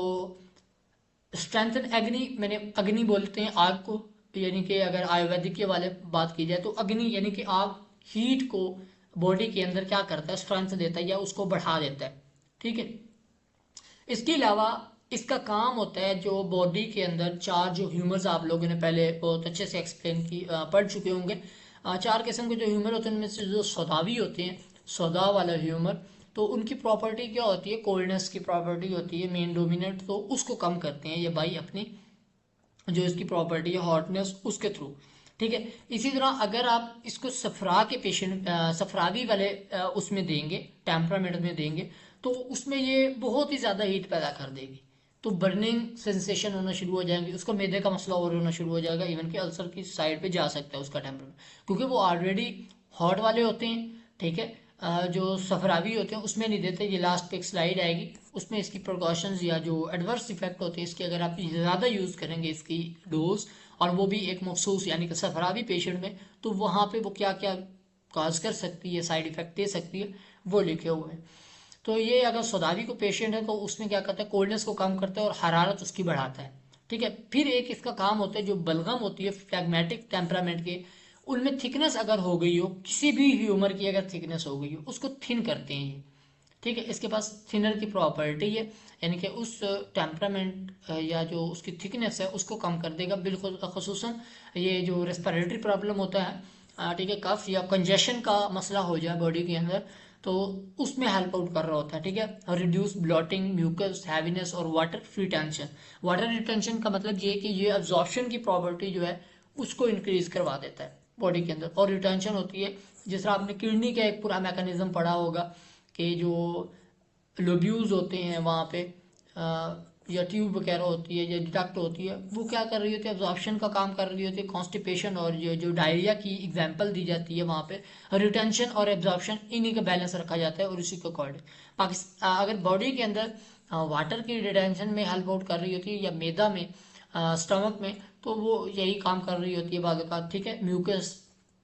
A: स्ट्रेंथन अग्नि, मैंने अग्नि बोलते हैं आग को, यानी कि अगर आयुर्वेदिक के वाले बात की जाए तो अग्नि यानी कि आग हीट को बॉडी के अंदर क्या करता है, स्ट्रेंथ देता है या उसको बढ़ा देता है, ठीक है। इसके अलावा इसका काम होता है जो बॉडी के अंदर चार जो ह्यूमर्स आप लोगों ने पहले बहुत अच्छे से एक्सप्लेन की पढ़ चुके होंगे। चार किस्म के जो ह्यूमर होते हैं उनमें से जो सौदावी होते हैं, सौदा वाला ह्यूमर, तो उनकी प्रॉपर्टी क्या होती है, कोल्डनेस की प्रॉपर्टी होती है मेन डोमिनेंट, तो उसको कम करते हैं ये भाई अपनी जो इसकी प्रॉपर्टी है हॉटनेस उसके थ्रू, ठीक है। इसी तरह अगर आप इसको सफरा के पेशेंट सफरावी वाले उसमें देंगे, टेम्परामेंट में देंगे, तो उसमें ये बहुत ही ज़्यादा हीट पैदा कर देगी, तो बर्निंग सेंसेशन होना शुरू हो जाएंगे, उसको मैदे का मसला और होना शुरू हो जाएगा, इवन कि अल्सर की साइड पे जा सकता है उसका टेम्परामेंट, क्योंकि वो ऑलरेडी हॉट वाले होते हैं, ठीक है। जो सफरावी होते हैं उसमें नहीं देते, ये लास्ट पे एक स्लाइड आएगी उसमें इसकी प्रिकॉशंस या जो एडवर्स इफेक्ट होते हैं इसके, अगर आप ज़्यादा यूज़ करेंगे इसकी डोज, और वो भी एक मखसूस यानी कि सफरावी पेशेंट में, तो वहाँ पे वो क्या क्या काज कर सकती है, साइड इफेक्ट दे सकती है, वो लिखे हुए हैं। तो ये अगर सौदावी को पेशेंट है तो उसमें क्या करता है, कोल्डनेस को कम करता है और हरारत उसकी बढ़ाता है, ठीक है। फिर एक इसका काम होता है जो बलगम होती है फ्लैग्मेटिक टेम्परामेंट के, उनमें थिकनेस अगर हो गई हो, किसी भी ह्यूमर की अगर थिकनेस हो गई हो उसको थिन करते हैं ये, ठीक है। इसके पास थिनर की प्रॉपर्टी है, यानी कि उस टेम्परामेंट या जो उसकी थिकनेस है उसको कम कर देगा, बिल्कुल खसूसन ये जो रेस्पिरेटरी प्रॉब्लम होता है, ठीक है, कफ या कंजेशन का मसला हो जाए बॉडी के अंदर, तो उसमें हेल्प आउट कर रहा होता है, ठीक है। और रिड्यूस ब्लॉटिंग, म्यूकस, हैवीनेस और वाटर रिटेंशन। वाटर रिटेंशन का मतलब ये कि ये अब्जॉर्प्शन की प्रॉपर्टी जो है उसको इंक्रीज करवा देता है बॉडी के अंदर। और रिटेंशन होती है, जिस तरह आपने किडनी का एक पूरा मैकेनिज्म पढ़ा होगा कि जो लोब्यूल्स होते हैं वहाँ पे या ट्यूब वगैरह होती है या डक्ट होती है, वो क्या कर रही होती है, एब्जॉर्प्शन का काम कर रही होती है, कॉन्स्टिपेशन और ये जो डायरिया की एग्जांपल दी जाती है वहाँ पे रिटेंशन और एब्जॉर्प्शन इन्हीं का बैलेंस रखा जाता है, और इसी के अकॉर्डिंग पाकिस्तान अगर बॉडी के अंदर वाटर की रिटेंशन में हेल्प आउट कर रही होती है या मैदा में, स्टमक में, तो वो यही काम कर रही होती है बाद का, ठीक है। म्यूकस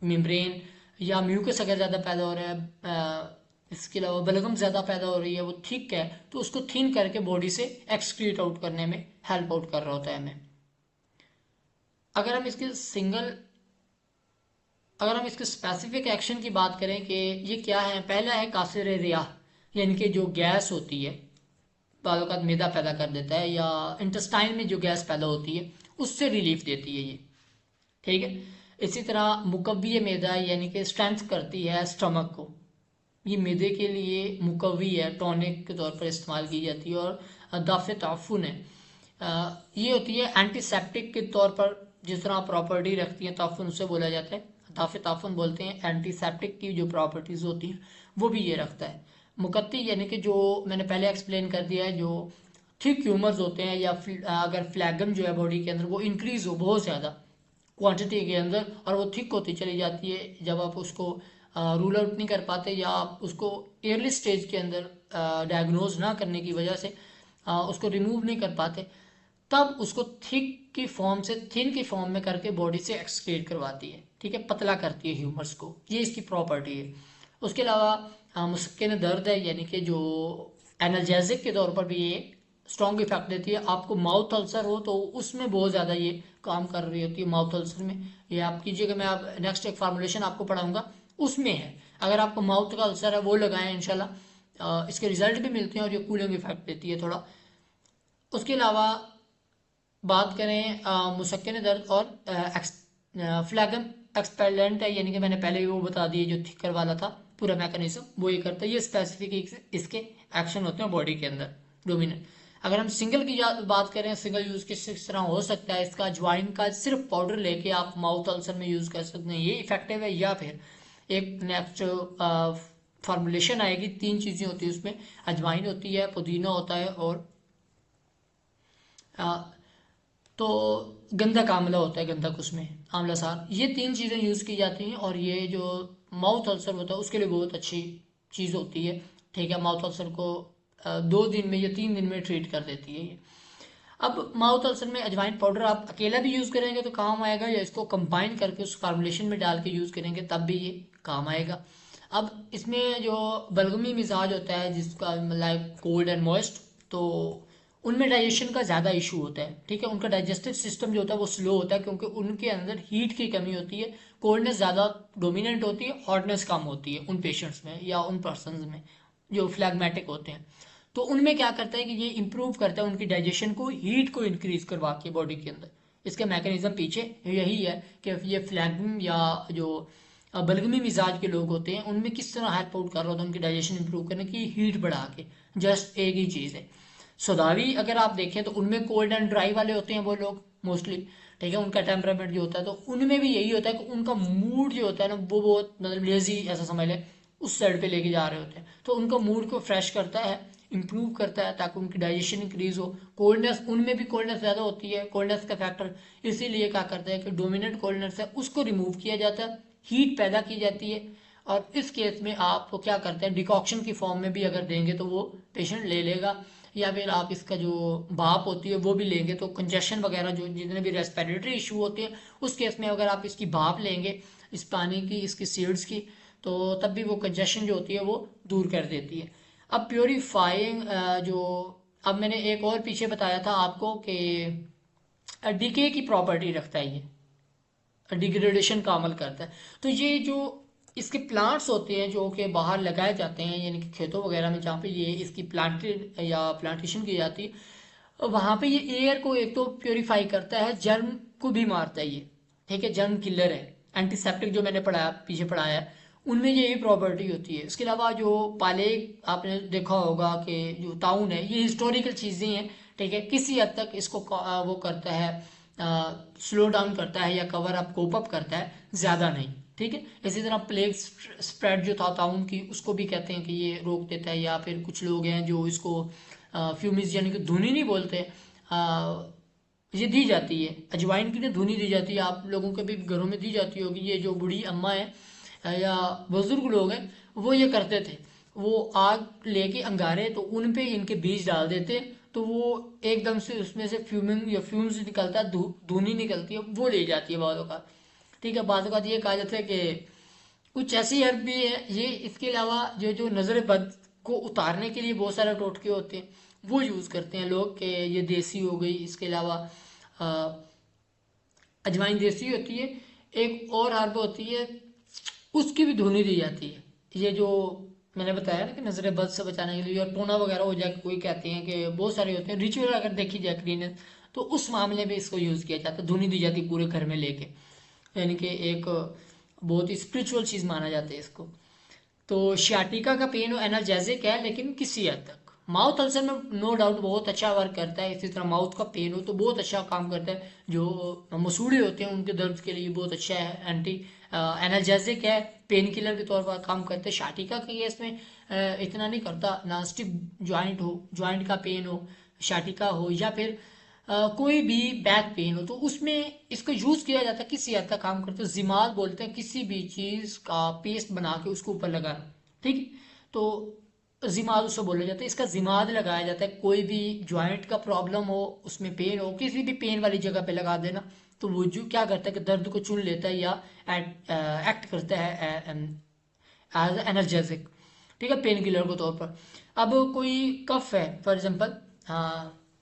A: मेम्ब्रेन या म्यूकस अगर ज़्यादा पैदा हो रहा है, इसके अलावा बलगम ज़्यादा पैदा हो रही है, वो थिक है, तो उसको थिन करके बॉडी से एक्सक्रीट आउट करने में हेल्प आउट कर रहा होता है हमें। अगर हम इसके सिंगल अगर हम इसके स्पेसिफिक एक्शन की बात करें कि ये क्या है, पहला है कासिर रियाह, यानी कि जो गैस होती है बालों का मैदा पैदा कर देता है या इंटेस्टाइन में जो गैस पैदा होती है उससे रिलीफ देती है ये, ठीक है। इसी तरह मुकव्वी मैदा यानी कि स्ट्रेंथ करती है स्टमक को, ये मैदे के लिए मुकवी है, टॉनिक के तौर पर इस्तेमाल की जाती है। और दाफ़े ताफुन है, ये होती है एंटीसेप्टिक के तौर पर, जिस तरह प्रॉपर्टी रखती है ताफुन उसे बोला जाता है, दाफ़े ताफुन बोलते हैं। एंटीसेप्टिक की जो प्रॉपर्टीज़ होती हैं वो भी ये रखता है। मुकत्ती यानी कि जो मैंने पहले एक्सप्लेन कर दिया है, जो थिक ह्यूमर्स होते हैं या अगर फ्लैगम जो है बॉडी के अंदर वो इंक्रीज हो बहुत ज़्यादा, क्वांटिटी के अंदर और वो थिक होती चली जाती है। जब आप उसको रूल आउट नहीं कर पाते या आप उसको एयरली स्टेज के अंदर डायग्नोज ना करने की वजह से उसको रिमूव नहीं कर पाते, तब उसको थिक की फॉर्म से थिन की फॉर्म में करके बॉडी से एक्सक्रीट करवाती है, ठीक है, पतला करती है ह्यूमर्स को। ये इसकी प्रॉपर्टी है। उसके अलावा मुस्किन दर्द है, यानी कि जो एनाल्जेसिक के तौर पर भी ये स्ट्रॉन्ग इफेक्ट देती है। आपको माउथ अल्सर हो तो उसमें बहुत ज़्यादा ये काम कर रही होती है। माउथ अल्सर में ये आप कीजिएगा, मैं आप नेक्स्ट एक फार्मूलेशन आपको पढ़ाऊंगा उसमें है। अगर आपको माउथ का अल्सर है वो लगाएं इंशाल्लाह, इसके रिजल्ट भी मिलते हैं और ये कूलिंग इफेक्ट देती है थोड़ा। उसके अलावा बात करें मुसक्किन दर्द और फ्लैगम एक्सपेलेंट है, यानी कि मैंने पहले ही वो बता दिए जो थिकर वाला था पूरा मैकेनिज्म, वो ये करता है। ये स्पेसिफिक इसके एक्शन होते हैं बॉडी के अंदर डोमिनेंट। अगर हम सिंगल की बात करें, सिंगल यूज किस तरह हो सकता है इसका, अजवाइन का सिर्फ पाउडर लेके आप माउथ अल्सर में यूज कर सकते हैं, ये इफेक्टिव है। या फिर एक नेक्स्ट फार्मूलेशन आएगी, 3 चीजें होती है उसमें, अजवाइन होती है, पुदीना होता है और तो गंधक आंवला होता है, गंधक उसमें आंवला सार, ये 3 चीज़ें यूज़ की जाती हैं और ये जो माउथ अल्सर होता है उसके लिए बहुत अच्छी चीज़ होती है, ठीक है। माउथ अल्सर को 2 दिन में या 3 दिन में ट्रीट कर देती है ये। अब माउथ अल्सर में अजवाइन पाउडर आप अकेला भी यूज़ करेंगे तो काम आएगा, या इसको कंबाइन करके उस फार्मूलेशन में डाल के यूज़ करेंगे तब भी ये काम आएगा। अब इसमें जो बलगमी मिजाज होता है जिसका लाइक कोल्ड एंड मॉइस्ट, तो उनमें डाइजेशन का ज़्यादा इशू होता है, ठीक है। उनका डाइजेस्टिव सिस्टम जो होता है वो स्लो होता है क्योंकि उनके अंदर हीट की कमी होती है, कोल्डनेस ज़्यादा डोमिनेंट होती है, हॉटनेस कम होती है उन पेशेंट्स में या उन पर्सनस में जो फ्लैगमेटिक होते हैं। तो उनमें क्या करता है कि ये इंप्रूव करता है उनकी डाइजेशन को, हीट को इंक्रीज करवा के बॉडी के अंदर। इसका मैकेनिज्म पीछे यही है कि ये फ्लैगम या जो बलगमी मिजाज के लोग होते हैं उनमें किस तरह हेल्प आउट कर रहा होता है उनकी डाइजेशन इंप्रूव करने की, हीट बढ़ा के। जस्ट एक ही चीज़ है। सौदावी अगर आप देखें तो उनमें कोल्ड एंड ड्राई वाले होते हैं वो लोग मोस्टली, ठीक है। उनका टेम्परामेंट जो होता है तो उनमें भी यही होता है कि उनका मूड जो होता है ना वो बहुत मतलब लेजी ऐसा समझ लें उस साइड पे लेके जा रहे होते हैं। तो उनका मूड को फ्रेश करता है, इंप्रूव करता है ताकि उनकी डाइजेशन इंक्रीज हो। कोल्डनेस, उनमें भी कोल्डनेस ज़्यादा होती है, कोल्डनेस का फैक्टर, इसीलिए क्या करता है कि डोमिनेंट कोल्डनेस है उसको रिमूव किया जाता है, हीट पैदा की जाती है। और इस केस में आप क्या करते हैं, डिकॉक्शन की फॉर्म में भी अगर देंगे तो वो पेशेंट ले लेगा, या फिर आप इसका जो भाप होती है वो भी लेंगे तो कंजेशन वगैरह जो जितने भी रेस्पिरेटरी इशू होते हैं उस केस में अगर आप इसकी भाप लेंगे इस पानी की, इसकी सीड्स की, तो तब भी वो कंजेशन जो होती है वो दूर कर देती है। अब प्योरीफाइंग जो अब मैंने एक और पीछे बताया था आपको कि डीके की प्रॉपर्टी रखता है, ये डिग्रेडेशन का अमल करता है। तो ये जो इसके प्लांट्स होते हैं जो कि बाहर लगाए जाते हैं, यानी कि खेतों वगैरह में जहाँ पे ये इसकी प्लांटेड या प्लांटेशन की जाती है, वहाँ पे ये एयर को एक तो प्योरीफाई करता है, जर्म को भी मारता है ये, ठीक है, जर्म किलर है। एंटीसेप्टिक जो मैंने पढ़ाया पीछे पढ़ाया है उनमें यही प्रॉपर्टी होती है। इसके अलावा जो पाले आपने देखा होगा कि जो ताउन है ये हिस्टोरिकल चीज़ें हैं, ठीक है, किसी हद तक इसको वो करता है, स्लो डाउन करता है या कवर अप कोप अप करता है, ज़्यादा नहीं, ठीक है। इसी तरह प्लेग स्प्रेड जो था ताउन की उसको भी कहते हैं कि ये रोक देता है। या फिर कुछ लोग हैं जो इसको फ्यूमिस यानी कि धुनी नहीं बोलते, ये दी जाती है, अजवाइन की ना धुनी दी जाती है, आप लोगों के भी घरों में दी जाती होगी। ये जो बूढ़ी अम्मा है या बुजुर्ग लोग हैं वो ये करते थे, वो आग लेके अंगारे तो उन पे इनके बीज डाल देते, तो वो एकदम से उसमें से फ्यूमिंग या फ्यूम्स निकलता है, धुनी निकलती है, वो ले जाती है बालों का, ठीक है। बालों का ये कहा जाता है कि कुछ ऐसी हर्ब भी है ये। इसके अलावा जो जो नज़र बद को उतारने के लिए बहुत सारे टोटके होते हैं वो यूज़ करते हैं लोग, कि ये देसी हो गई। इसके अलावा अजवाइन देसी होती है, एक और हर्ब होती है उसकी भी धुनी दी जाती है। ये जो मैंने बताया ना कि नजर बद से बचाने के लिए और टोना वगैरह हो जाए, कोई कहते हैं कि बहुत सारे होते हैं रिचुअल अगर देखी जाए क्लीनेस, तो उस मामले में इसको यूज़ किया जाता है, धुनी दी जाती है पूरे घर में लेके, यानी कि एक बहुत ही स्पिरिचुअल चीज़ माना जाता है इसको। तो शियाटिका का पेन एनाल्जेसिक है लेकिन किसी हद तक। माउथ अल्सर में नो डाउट बहुत अच्छा वर्क करता है। इसी तरह माउथ का पेन हो तो बहुत अच्छा काम करता है। जो मसूड़े होते हैं उनके दर्द के लिए बहुत अच्छा है, एंटी एनाल्जेसिक है, पेन किलर के तौर पर काम करते हैं। शाटिका के केस में इतना नहीं करता, ना स्टिफ ज्वाइंट हो, ज्वाइंट का पेन हो, शाटिका हो, या फिर कोई भी बैक पेन हो तो उसमें इसको यूज किया जाता है। किसी हद तक काम करते हैं, जिमाल बोलते हैं, किसी भी चीज का पेस्ट बना के उसको ऊपर लगाना, ठीक है। तो जिमाल उसको बोला जाता है, इसका जिमाल लगाया जाता है। कोई भी ज्वाइंट का प्रॉब्लम हो, उसमें पेन हो, किसी भी पेन वाली जगह पे लगा देना, तो वो जो क्या करता है कि दर्द को चुन लेता है या एक्ट करता है एज एनर्जेसिक, ठीक है, पेन किलर के तौर पर। अब कोई कफ है फॉर एग्जांपल,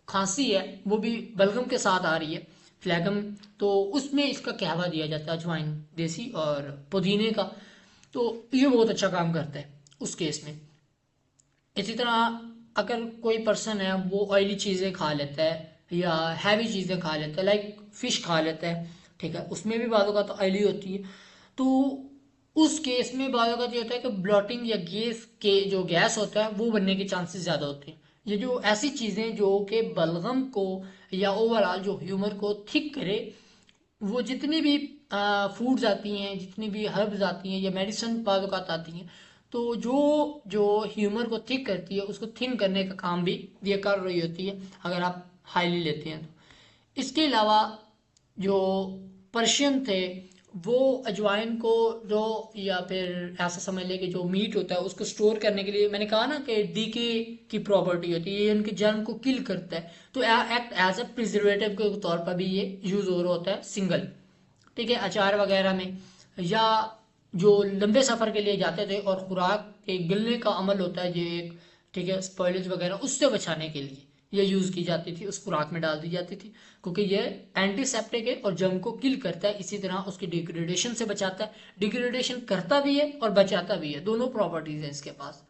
A: खांसी है, वो भी बलगम के साथ आ रही है, फ्लैगम, तो उसमें इसका कहवा दिया जाता है अजवाइन देसी और पुदीने का। तो ये बहुत अच्छा काम करता है उस केस में। इसी तरह अगर कोई पर्सन है वो ऑयली चीज़ें खा लेता है या हैवी चीज़ें खा लेता है, लाइक फिश खा लेता है, ठीक है, उसमें भी बालों का तो ऑयली होती है, तो उस केस में बालों का ये होता है कि ब्लॉटिंग या गैस के जो गैस होता है वो बनने के चांसेस ज़्यादा होते हैं। ये जो ऐसी चीज़ें जो कि बलगम को या ओवरऑल जो ह्यूमर को थिक करे, वो जितनी भी फूड्स आती हैं, जितनी भी हर्ब्स आती हैं या मेडिसिन पादुकात आती हैं, तो जो जो ह्यूमर को थिक करती है उसको थिन करने का काम भी ये कर रही होती है अगर आप हाईली लेते हैं तो। इसके अलावा जो पर्शियन थे वो अजवाइन को जो, या फिर ऐसा समझ लें कि जो मीट होता है उसको स्टोर करने के लिए, मैंने कहा ना कि डीके की प्रॉपर्टी होती है, ये उनके जर्म को किल करता है, तो एक्ट एज अ प्रिजर्वेटिव के तौर पर भी ये यूज हो रहा होता है सिंगल, ठीक है, अचार वगैरह में, या जो लंबे सफ़र के लिए जाते थे और खुराक के गिलने का अमल होता है ये एक, ठीक है, स्पॉइलेज वगैरह उससे बचाने के लिए ये यूज़ की जाती थी, उस खुराक में डाल दी जाती थी, क्योंकि ये एंटीसेप्टिक है और जंग को किल करता है, इसी तरह उसकी डिग्रेडेशन से बचाता है, डिग्रेडेशन करता भी है और बचाता भी है, दोनों प्रॉपर्टीज हैं इसके पास,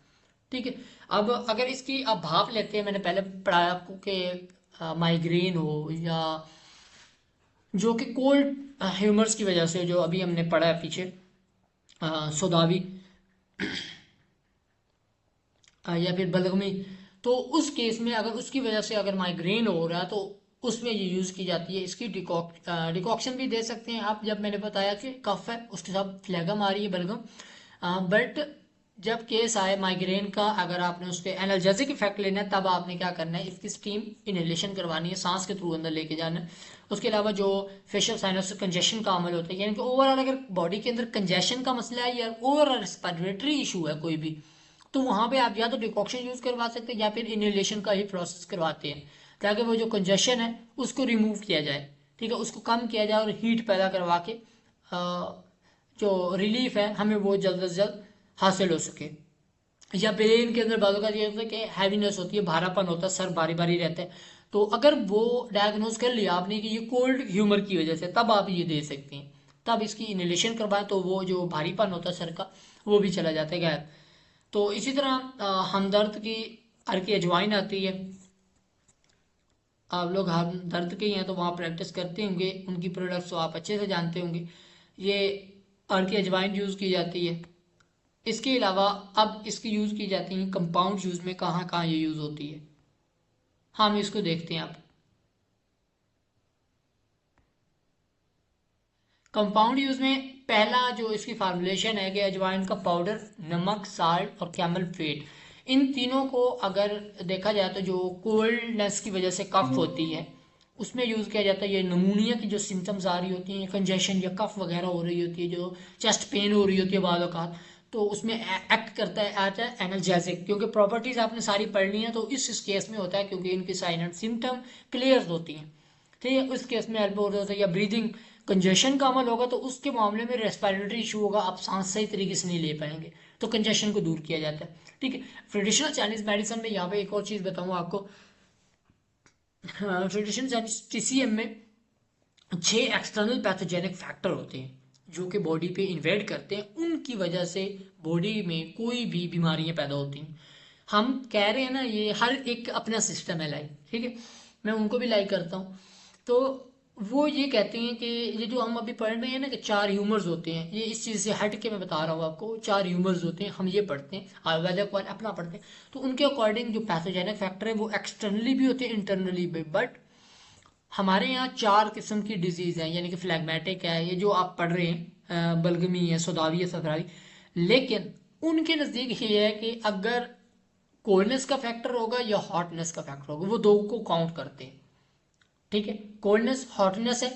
A: ठीक है। अब अगर इसकी आप भाप लेते हैं, मैंने पहले पढ़ाया आपको कि माइग्रेन हो या जो कि कोल्ड ह्यूमर्स की वजह से, जो अभी हमने पढ़ा है पीछे, सोदावी या फिर बलगमी, तो उस केस में अगर उसकी वजह से अगर माइग्रेन हो रहा है तो उसमें ये यूज़ की जाती है। इसकी डिकॉक्शन भी दे सकते हैं आप, जब मैंने बताया कि कफ है उसके साथ फ्लैगम आ रही है, बलगम, बट जब केस आए माइग्रेन का, अगर आपने उसके एनाल्जेसिक इफेक्ट लेना है तब आपने क्या करना है, इसकी स्टीम इनहेलेशन करवानी है, सांस के थ्रू अंदर लेके जाना है। उसके अलावा जो फेशियल साइनस कंजेशन का अमल होता है, यानी कि ओवरऑल अगर बॉडी के अंदर कंजेशन का मसला है या ओवरऑल रेस्पिरेटरी इशू है कोई भी, तो वहाँ पे आप या तो डिकॉक्शन यूज़ करवा सकते हैं या फिर इनहेलेशन का ही प्रोसेस करवाते हैं, ताकि वो जो कंजेशन है उसको रिमूव किया जाए, ठीक है, उसको कम किया जाए और हीट पैदा करवा के जो रिलीफ है हमें वो जल्द से जल्द हासिल हो सके। या ब्रेन के अंदर बालों का ये होता है कि हैवीनेस होती है, भारापन होता है, सर भारी भारी रहता है, तो अगर वो डायग्नोज कर लिया आपने कि ये कोल्ड ह्यूमर की वजह से, तब आप ये दे सकते हैं, तब इसकी इनहेलेशन करवाएं तो वो जो भारीपन होता है सर का वो भी चला जाता है गायब। तो इसी तरह हमदर्द की अर्क की अजवाइन आती है, आप लोग हमदर्द के ही हैं तो वहाँ प्रैक्टिस करते होंगे, उनकी प्रोडक्ट्स तो आप अच्छे से जानते होंगे। ये अर्क की अजवाइन यूज़ की जाती है। इसके अलावा अब इसकी यूज़ की जाती है कंपाउंड यूज़ में, कहाँ कहाँ ये यूज़ होती है, हम इसको देखते हैं। आप कंपाउंड यूज़ में पहला जो इसकी फार्मूलेशन है कि अजवाइन का पाउडर, नमक, साल्ट और कैमल फेट, इन तीनों को अगर देखा जाए तो जो कोल्डनेस की वजह से कफ होती है उसमें यूज़ किया जाता है। ये नमूनिया की जो सिम्टम्स आ रही होती हैं, कंजेशन या कफ वगैरह हो रही होती है, जो चेस्ट पेन हो रही होती है बालों का, तो उसमें एक्ट करता है एज ए एनर्जेसिक, क्योंकि प्रॉपर्टीज आपने सारी पढ़ ली हैं, तो इस केस में होता है क्योंकि इनकी साइन एंड सिम्टम क्लियर होती हैं, ठीक है। उस केस में एल्बो होता है या ब्रीदिंग कंजेशन का अमल होगा तो उसके मामले में रेस्पिरेटरी इशू होगा, आप सांस सही तरीके से नहीं ले पाएंगे, तो कंजेशन को दूर किया जाता है, ठीक है। ट्रेडिशनल चाइनीज मेडिसिन में यहाँ पे एक और चीज़ बताऊँ आपको, ट्रेडिशनल चाइनीज टीसीएम में 6 एक्सटर्नल पैथोजेनिक फैक्टर होते हैं जो कि बॉडी पे इन्वेड करते हैं, उनकी वजह से बॉडी में कोई भी बीमारियां पैदा होती हैं। हम कह रहे हैं ना, ये हर एक अपना सिस्टम है लाइक, ठीक है, मैं उनको भी लाइक करता हूँ। तो वो ये कहते हैं कि ये जो हम अभी पढ़ रहे हैं ना कि 4 ह्यूमर्स होते हैं, ये इस चीज़ से हट के मैं बता रहा हूँ आपको, 4 ह्यूमर्स होते हैं, हम ये पढ़ते हैं आयुर्वेदिक वाले अपना पढ़ते हैं, तो उनके अकॉर्डिंग जो पैथोजेनिक फैक्टर है वो एक्सटर्नली भी होते हैं इंटरनली भी, बट हमारे यहाँ 4 किस्म की डिजीज है, यानी कि फ्लैगमेटिक है, ये जो आप पढ़ रहे हैं, बलगमी है, सोदावी है, सफरारी, लेकिन उनके नज़दीक ये है कि अगर कोल्डनेस का फैक्टर होगा या हॉटनेस का फैक्टर होगा, वो दो को काउंट करते हैं, ठीक है। कोल्डनेस हॉटनेस है,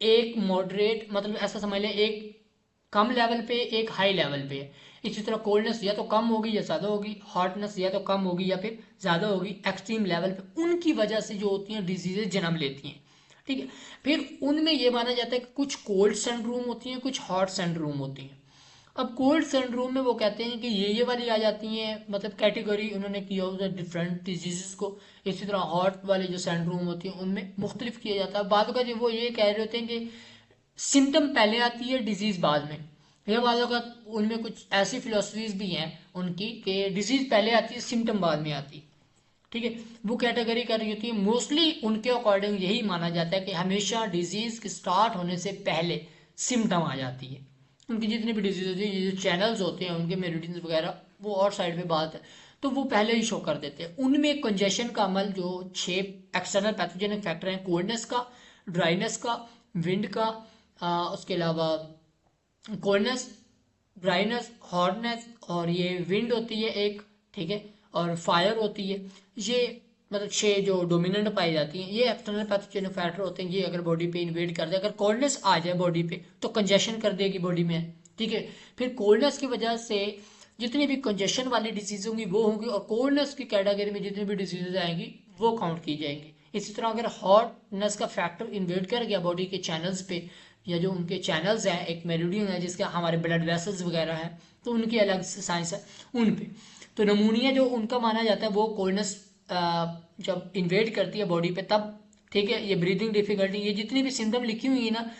A: एक मॉडरेट मतलब ऐसा समझ लें, एक कम लेवल पे एक हाई लेवल पे है। इसी तरह कोल्डनेस या तो कम होगी या ज़्यादा होगी, हॉटनेस या तो कम होगी या फिर ज़्यादा होगी एक्सट्रीम लेवल पे। उनकी वजह से जो होती हैं डिजीजेज जन्म लेती हैं, ठीक है। फिर उनमें ये माना जाता है कि कुछ कोल्ड सिंड्रोम होती हैं, कुछ हॉट सिंड्रोम होती हैं। अब कोल्ड सिंड्रोम में वो कहते हैं कि ये वाली आ जाती हैं, मतलब कैटेगरी उन्होंने किया होता है डिफरेंट डिजीज़ को। इसी तरह हॉट वाली जो सिंड्रोम होती है उनमें मुख्तलिफ किया जाता है। बाद का जो वो ये कह रहे होते हैं कि सिम्टम पहले आती है, डिजीज़ बाद में। यह वालों का उनमें कुछ ऐसी फिलोसफीज भी हैं उनकी कि डिजीज़ पहले आती है, सिम्टम बाद में आती है, ठीक है। वो कैटेगरी कर रही होती है। मोस्टली उनके अकॉर्डिंग यही माना जाता है कि हमेशा डिजीज़ के स्टार्ट होने से पहले सिम्टम आ जाती है। उनकी जितनी भी डिजीज होती है, ये जो चैनल्स होते हैं उनके मेरिडियंस वगैरह, वो और साइड पे बात है, तो वो पहले ही शो कर देते हैं। उनमें कंजेशन का अमल जो 6 एक्सटर्नल पैथोजेनिक फैक्टर हैं, कोल्डनेस का, ड्राइनेस का, विंड का, उसके अलावा कोल्डनेस, ड्राइनेस, हॉटनेस, और ये विंड होती है एक, ठीक है, और फायर होती है। ये मतलब 6 जो डोमिनेंट पाई जाती हैं, ये एक्सटर्नल पैथोजेनिक फैक्टर होते हैं। ये अगर बॉडी पे इन्वेड कर दे, अगर कोल्डनेस आ जाए बॉडी पे तो कंजेशन कर देगी बॉडी में, ठीक है। फिर कोल्डनेस की वजह से जितनी भी कंजेशन वाली डिजीज होंगी वो होंगी, और कोल्डनेस की कैटेगरी में जितनी भी डिजीजेज आएंगी वो काउंट की जाएंगी। इसी तरह अगर हॉटनेस का फैक्टर इन्वेड कर गया बॉडी के चैनल्स पे, या जो उनके चैनल्स हैं, एक मेरिडियन है जिसका हमारे ब्लड वेसल्स वगैरह हैं, तो उनकी अलग से साइंस है उन पे। तो नमूनिया जो उनका माना जाता है वो कोल्डनेस जब इन्वेड करती है बॉडी पे तब, ठीक है। ये ब्रीदिंग डिफिकल्टी, ये जितनी भी सिम्टम लिखी हुई है ना,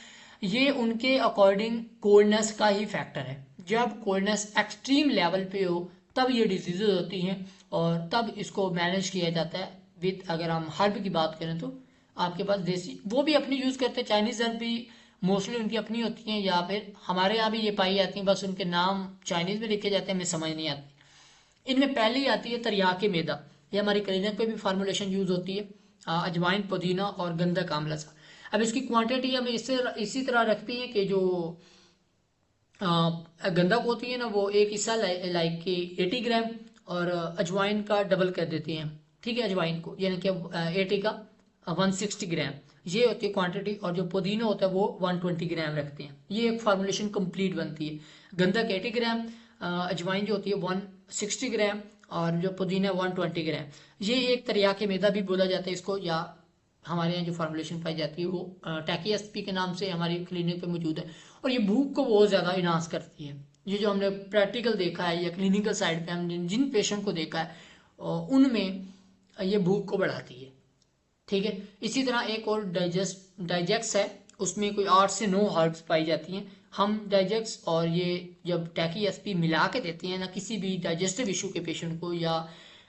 A: ये उनके अकॉर्डिंग कोल्डनेस का ही फैक्टर है। जब कोल्डनेस एक्सट्रीम लेवल पे हो तब ये डिजीजेज होती हैं, और तब इसको मैनेज किया जाता है विद, अगर हम हर्ब की बात करें तो आपके पास देसी, वो भी अपनी यूज़ करते हैं, चाइनीज़ हर्ब भी मोस्टली उनकी अपनी होती हैं, या फिर हमारे यहाँ भी ये पाई जाती हैं, बस उनके नाम चाइनीज़ में लिखे जाते हैं, हमें समझ नहीं आती। इनमें पहली आती है तरियाके मैदा, ये हमारी क्लिनिक पे भी फार्मूलेशन यूज़ होती है, अजवाइन, पुदीना और गंधक आंवला सा। अब इसकी क्वांटिटी हमें इससे इसी तरह रखती है कि जो गंधक होती है ना, वो एक हिस्सा लाइक कि 80 ग्राम, और अजवाइन का डबल कर देती हैं, ठीक है, अजवाइन को, यानी कि 80 का 160 ग्राम, ये होती है क्वांटिटी। और जो पुदीना होता है वो 120 ग्राम रखते हैं। ये एक फार्मूलेशन कंप्लीट बनती है। गंधक 80 ग्राम, अजवाइन जो होती है 160 ग्राम, और जो पुदीना 120 ग्राम। ये एक तरियाके मैदा भी बोला जाता है इसको, या हमारे यहाँ जो फार्मूलेशन पाई जाती है वो टैकी एसपी के नाम से हमारी क्लिनिक पे मौजूद है। और ये भूख को बहुत ज़्यादा इनहांस करती है। ये जो हमने प्रैक्टिकल देखा है या क्लिनिकल साइड पे हम जिन पेशेंट को देखा है, उनमें ये भूख को बढ़ाती है, ठीक है। इसी तरह एक और डाइजेक्स है, उसमें कोई 8 से 9 हर्ब्स पाई जाती हैं। हम डाइजेक्स और ये जब टैकी एसपी मिला के देते हैं ना किसी भी डाइजेस्टिव इशू के पेशेंट को, या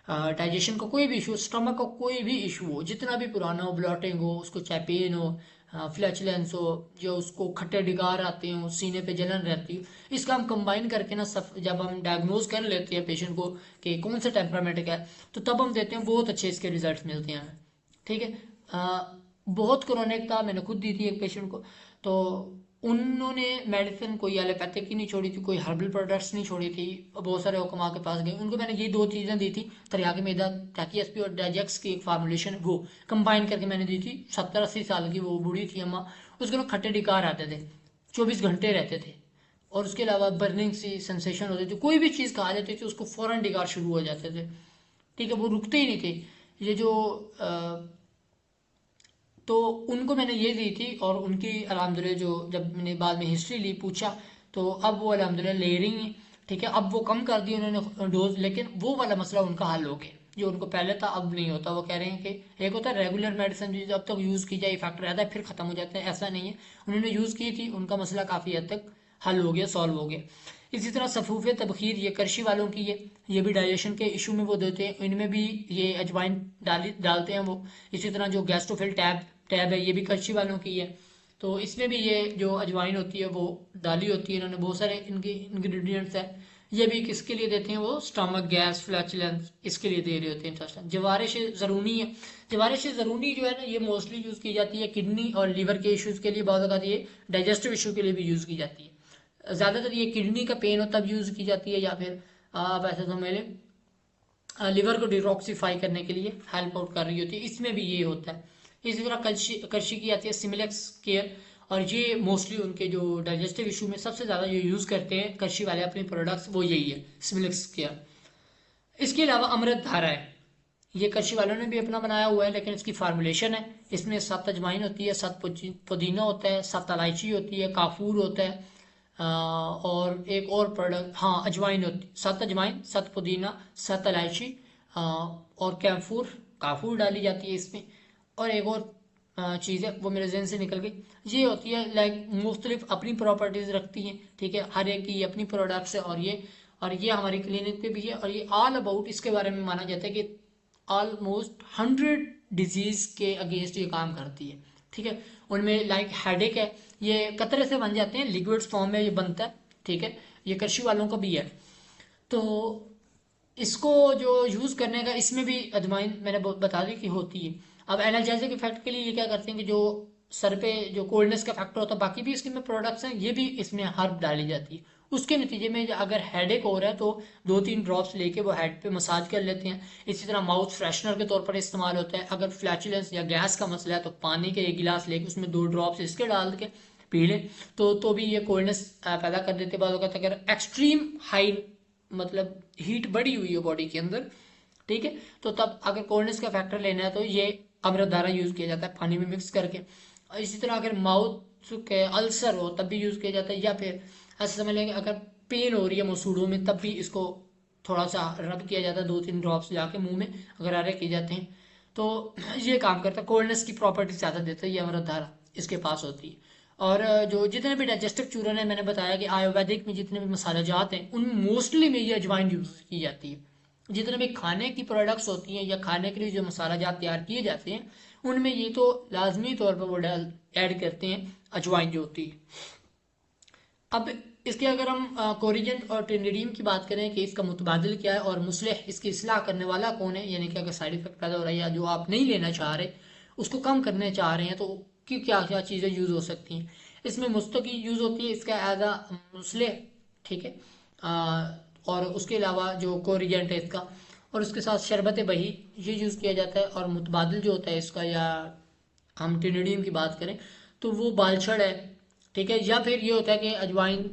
A: डाइजेशन का कोई भी इशू, स्टमक का कोई भी इशू हो, जितना भी पुराना हो, ब्लॉटिंग हो, उसको चाहे पेन हो, फ्लैचुलेंस हो, जो उसको खट्टे डिगार आते हो, सीने पे जलन रहती हो, इसका हम कंबाइन करके ना जब हम डायग्नोज कर लेते हैं पेशेंट को कि कौन सा टेम्परामेंट का है, तो तब हम देते हैं, बहुत अच्छे इसके रिजल्ट मिलते हैं हमें, ठीक है। बहुत क्रोनिक था, मैंने खुद दी थी एक पेशेंट को, तो उन्होंने मेडिसिन कोई एलोपैथिक की नहीं छोड़ी थी, कोई हर्बल प्रोडक्ट्स नहीं छोड़ी थी। बहुत सारे हुक्मा के पास गए, उनको मैंने ये 2 चीज़ें दी थी, तरियाकी मैदा, टैकी एसपी और डाइजेक्स की एक फार्मूलेशन, वो कंबाइन करके मैंने दी थी। 70-80 साल की वो बूढ़ी थी अम्मा, उसके ना खट्टे डिकार आते थे, 24 घंटे रहते थे, और उसके अलावा बर्निंग सी सेंसेशन होती थी, कोई भी चीज़ खा लेती थी उसको फ़ौरन डिकार शुरू हो जाते थे, ठीक है, वो रुकते ही नहीं थे। ये जो तो उनको मैंने ये दी थी, और उनकी अल्हम्दुलिल्लाह जो जब मैंने बाद में हिस्ट्री ली, पूछा, तो अब वो अल्हम्दुलिल्लाह ले रही हैं, ठीक है। अब वो कम कर दी उन्होंने डोज, लेकिन वो वाला मसला उनका हल हो गया जो उनको पहले था, अब नहीं होता। वो कह रहे हैं कि एक होता है रेगुलर मेडिसिन जो जब तक यूज़ की जाए इफेक्ट रहता है, फिर ख़त्म हो जाता है, ऐसा नहीं है। उन्होंने यूज़ की थी, उनका मसला काफ़ी हद तक हल हो गया, सॉल्व हो गया। इसी तरह सफ़ूफ़ तबखीर, ये करशी वालों की है, ये भी डाइजेशन के इशू में वो देते हैं, इनमें भी ये अजवाइन डालते हैं वो। इसी तरह जो गैस्ट्रोफिल टैब है, ये भी करशी वालों की है, तो इसमें भी ये जो अजवाइन होती है वो डाली होती है इन्होंने, बहुत सारे इनके इंग्रेडिएंट्स हैं। ये भी किसके लिए देते हैं, वो स्टमक गैस, फ्लैचुलेंस, इसके लिए दे रहे होते हैं इंटेस्टाइन। जवारिश ज़रूरी है, जवारिश ज़रूरी जो है ना, ये मोस्टली यूज़ की जाती है किडनी और लीवर के इश्यूज़ के लिए, बहुत ज़्यादा ये डाइजेस्टिव इशू के लिए भी यूज़ की जाती है। ज़्यादातर ये किडनी का पेन हो तब यूज़ की जाती है, या फिर आप ऐसा समझ लें लिवर को डिटॉक्सिफाई करने के लिए हेल्प आउट कर रही होती है, इसमें भी ये होता है। इसी तरह कर्शी की आती है सिमिलेक्स केयर, और ये मोस्टली उनके जो डाइजेस्टिव इशू में सबसे ज़्यादा जो यूज़ करते हैं कर्शी वाले अपने प्रोडक्ट्स, वो यही है, सिमिलेक्स केयर। इसके अलावा अमृत धारा है, ये कर्शी वालों ने भी अपना बनाया हुआ है, लेकिन इसकी फार्मूलेशन है, इसमें 7 अजवाइन होती है, 7 पुदीना होता है, 7 इलायची होती है, काफूर होता है, और एक और प्रोडक्ट, हाँ अजवाइन होती है, 7 अजवाइन, 7 पुदीना, 7 इलायची, और कैम्फूर, काफूर डाली जाती है इसमें, और एक और चीज़ है वो मेरे जहन से निकल गई। ये होती है लाइक मुख्तलिफ अपनी प्रॉपर्टीज़ रखती हैं, ठीक है, हर एक की अपनी प्रोडक्ट्स है, और ये हमारी क्लिनिक पे भी है, और ये ऑल अबाउट इसके बारे में माना जाता है कि ऑलमोस्ट 100 डिजीज के अगेंस्ट ये काम करती है, ठीक है। उनमें लाइक हेडेक है, ये कतरे से बन जाते हैं, लिक्विड्स फॉर्म में ये बनता है, ठीक है, ये कर्शी वालों का भी है। तो इसको जो यूज़ करने का, इसमें भी अजवाइन मैंने बता दी कि होती है। अब एनाल्जेसिक इफेक्ट के लिए ये क्या करते हैं कि जो सर पे जो कोल्डनेस का फैक्टर होता है, बाकी भी इसके में प्रोडक्ट्स हैं, ये भी इसमें हर्ब डाली जाती है। उसके नतीजे में अगर हेडेक हो रहा है तो 2-3 ड्रॉप्स लेके वो हेड पे मसाज कर लेते हैं। इसी तरह माउथ फ्रेशनर के तौर पर इस्तेमाल होता है। अगर फ्लैचुलेंस या गैस का मसला है तो पानी के 1 गिलास लेके उसमें 2 ड्रॉप्स इसके डाल के पी लें, तो भी ये कोल्डनेस पैदा कर देते। बाद वक्त अगर एक्सट्रीम हाई मतलब हीट बढ़ी हुई है बॉडी के अंदर, ठीक है, तो तब अगर कोल्डनेस का फैक्टर लेना है तो ये अमृत धारा यूज़ किया जाता है पानी में मिक्स करके। इसी तरह अगर माउथ के अल्सर हो तब भी यूज़ किया जाता है, या फिर ऐसा समझ लें कि अगर पेन हो रही है मसूड़ों में तब भी इसको थोड़ा सा रब किया जाता है, 2-3 ड्रॉप्स जाके मुंह में गरारे किए जाते हैं, तो ये काम करता है। कोल्डनेस की प्रॉपर्टी ज़्यादा देता है ये अमृत धारा, इसके पास होती है। और जो जितने भी डाइजेस्टिव चूरन है, मैंने बताया कि आयुर्वेदिक में जितने भी मसाला जात हैं उनमें मोस्टली में ये अजवाइन यूज़ की जाती है। जितने भी खाने की प्रोडक्ट्स होती हैं या खाने के लिए जो मसाला जात तैयार किए जाते हैं उनमें ये तो लाजमी तौर पर वो ऐड करते हैं, अजवाइन जो होती है। अब इसके अगर हम कोरिजेंट और टेनिडियम की बात करें कि इसका मुतबादिल क्या है और मुसलह इसकी इस्लाह करने वाला कौन है, यानी कि अगर साइड इफेक्ट पैदा हो रहा है या जो आप नहीं लेना चाह रहे उसको कम करने चाह रहे हैं तो कि क्या क्या चीज़ें यूज़ हो सकती हैं। इसमें मुस्तकी यूज़ होती है इसका एज अ मुसलह, ठीक है, और उसके अलावा जो कोरिजेंट है इसका, और उसके साथ शरबत बही ये यूज़ किया जाता है। और मुतबादिल जो होता है इसका, या हम टेनिडियम की बात करें तो वो बालछड़ है, ठीक है, या फिर ये होता है कि अजवाइन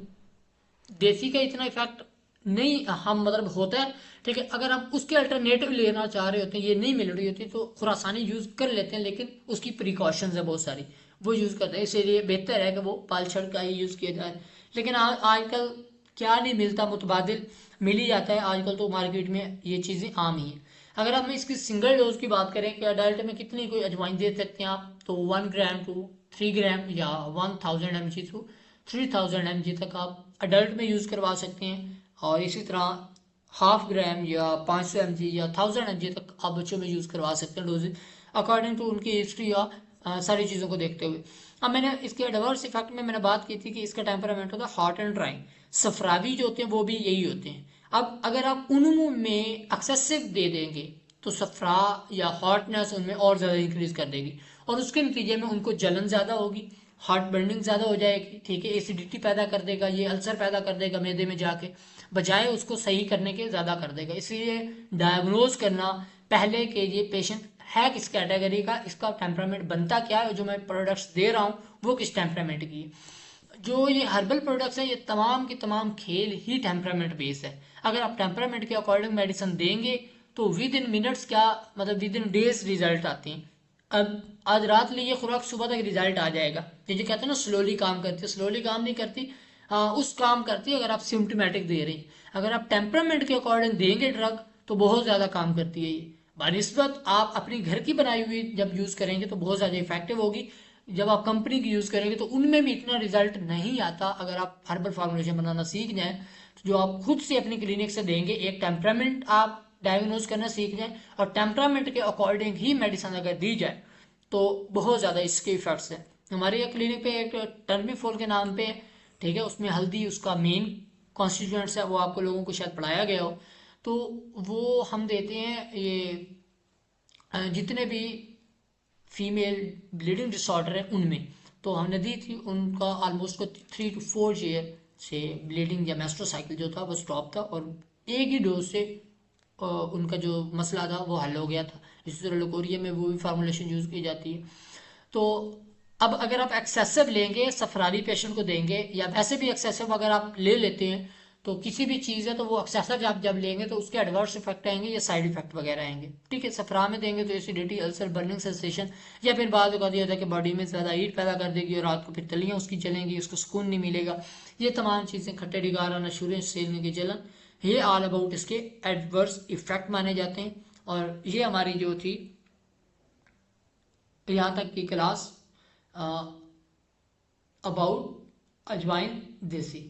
A: देसी का इतना इफेक्ट नहीं हम मतलब होता है, ठीक है, अगर हम उसके अल्टरनेटिव लेना चाह रहे होते हैं, ये नहीं मिल रही होती तो खुरासानी यूज़ कर लेते हैं, लेकिन उसकी प्रिकॉशंस है बहुत सारी, वो यूज़ करते हैं, इसीलिए बेहतर है कि वो पालछड़ का ही यूज़ किया जाए। लेकिन आजकल क्या नहीं मिलता, मुतबादिल मिल ही जाता है आजकल, तो मार्केट में ये चीज़ें आम ही हैं। अगर हम इसकी सिंगल डोज की बात करें कि अडल्ट में कितनी कोई अजवाइन दे सकते हैं आप, तो 1 ग्राम टू 3 ग्राम या 1000 mg टू 3000 mg तक आप अडल्ट में यूज़ करवा सकते हैं। और इसी तरह 1/2 ग्राम या 500 mg या 1000 mg तक आप बच्चों में यूज़ करवा सकते हैं डोजेज, अकॉर्डिंग टू उनकी हिस्ट्री या सारी चीज़ों को देखते हुए। अब मैंने इसके एडवर्स इफेक्ट में मैंने बात की थी कि इसका टेम्परामेंट होता है हॉट एंड ड्राई, सफरावी जो होते हैं वो भी यही होते हैं। अब अगर आप उनमें में एक्सेसिव दे देंगे तो सफरा या हॉटनेस उनमें और ज़्यादा इंक्रीज कर देगी, और उसके नतीजे में उनको जलन ज़्यादा होगी, हार्ट बर्निंग ज़्यादा हो जाएगी, ठीक है, एसिडिटी पैदा कर देगा, ये अल्सर पैदा कर देगा मैदे में जाके, बजाय उसको सही करने के ज़्यादा कर देगा। इसलिए डायग्नोज करना पहले के ये पेशेंट है किस कैटेगरी का, इसका टेम्परामेंट बनता क्या है, जो मैं प्रोडक्ट्स दे रहा हूँ वो किस टेम्परामेंट की है। जो ये हर्बल प्रोडक्ट्स हैं ये तमाम की तमाम खेल ही टेम्परामेंट बेस है। अगर आप टेम्परामेंट के अकॉर्डिंग मेडिसिन देंगे तो विद इन मिनट्स क्या मतलब विद इन डेज रिजल्ट आते हैं। अब आज रात लिए खुराक सुबह तक रिजल्ट आ जाएगा, ये जो कहते हैं ना स्लोली काम करती है, स्लोली काम नहीं करती, उस काम करती है अगर आप सिम्टोमेटिक दे रहे हैं। अगर आप टेम्परामेंट के अकॉर्डिंग देंगे ड्रग तो बहुत ज़्यादा काम करती है ये, बानिस्बत आप अपनी घर की बनाई हुई जब यूज़ करेंगे तो बहुत ज़्यादा इफेक्टिव होगी। जब आप कंपनी की यूज़ करेंगे तो उनमें भी इतना रिजल्ट नहीं आता। अगर आप हर्बल फार्मूलेशन बनाना सीख जाएं तो जो आप खुद से अपनी क्लिनिक से देंगे, एक टेम्परामेंट आप डायग्नोज करना सीख जाएं और टेम्परामेंट के अकॉर्डिंग ही मेडिसिन अगर दी जाए तो बहुत ज़्यादा इसके इफेक्ट्स हैं। हमारे यहाँ क्लिनिक पे एक टर्मीफोल के नाम पे, ठीक है, उसमें हल्दी उसका मेन कॉन्स्टिट्यूएंट्स है, वो आपको लोगों को शायद पढ़ाया गया हो, तो वो हम देते हैं ये जितने भी फीमेल ब्लीडिंग डिसऑर्डर है उनमें, तो हमने दी थी उनका ऑलमोस्ट को 3 to 4 ईयर से ब्लीडिंग या मेस्ट्रो साइकिल जो था वो स्टॉप था, और एक ही डोज से उनका जो मसला था वो हल हो गया था। इसी तरह लकोरिया में वो भी फार्मूलेशन यूज़ की जाती है। तो अब अगर आप एक्सेसिव लेंगे, सफरारी पेशेंट को देंगे, या वैसे भी एक्सेसिव अगर आप ले लेते हैं तो किसी भी चीज़ है तो वो एक्सेसिव आप जब लेंगे तो उसके एडवर्स इफेक्ट आएंगे या साइड इफेक्ट वगैरह आएंगे। ठीक है, सफरा में देंगे तो एसिडिटी, अल्सर, बर्निंग सेंसेशन, या फिर बाद का दिया था कि बॉडी में ज़्यादा हीट पैदा कर देगी और रात को फिर तलियाँ उसकी जलेंगी, उसको सुकून नहीं मिलेगा। ये तमाम चीज़ें, खट्टे डिगार आना, शुरू सेलने की जलन, ये ऑल अबाउट इसके एडवर्स इफेक्ट माने जाते हैं। और ये हमारी जो थी यहाँ तक की क्लास अबाउट अजवाइन देसी।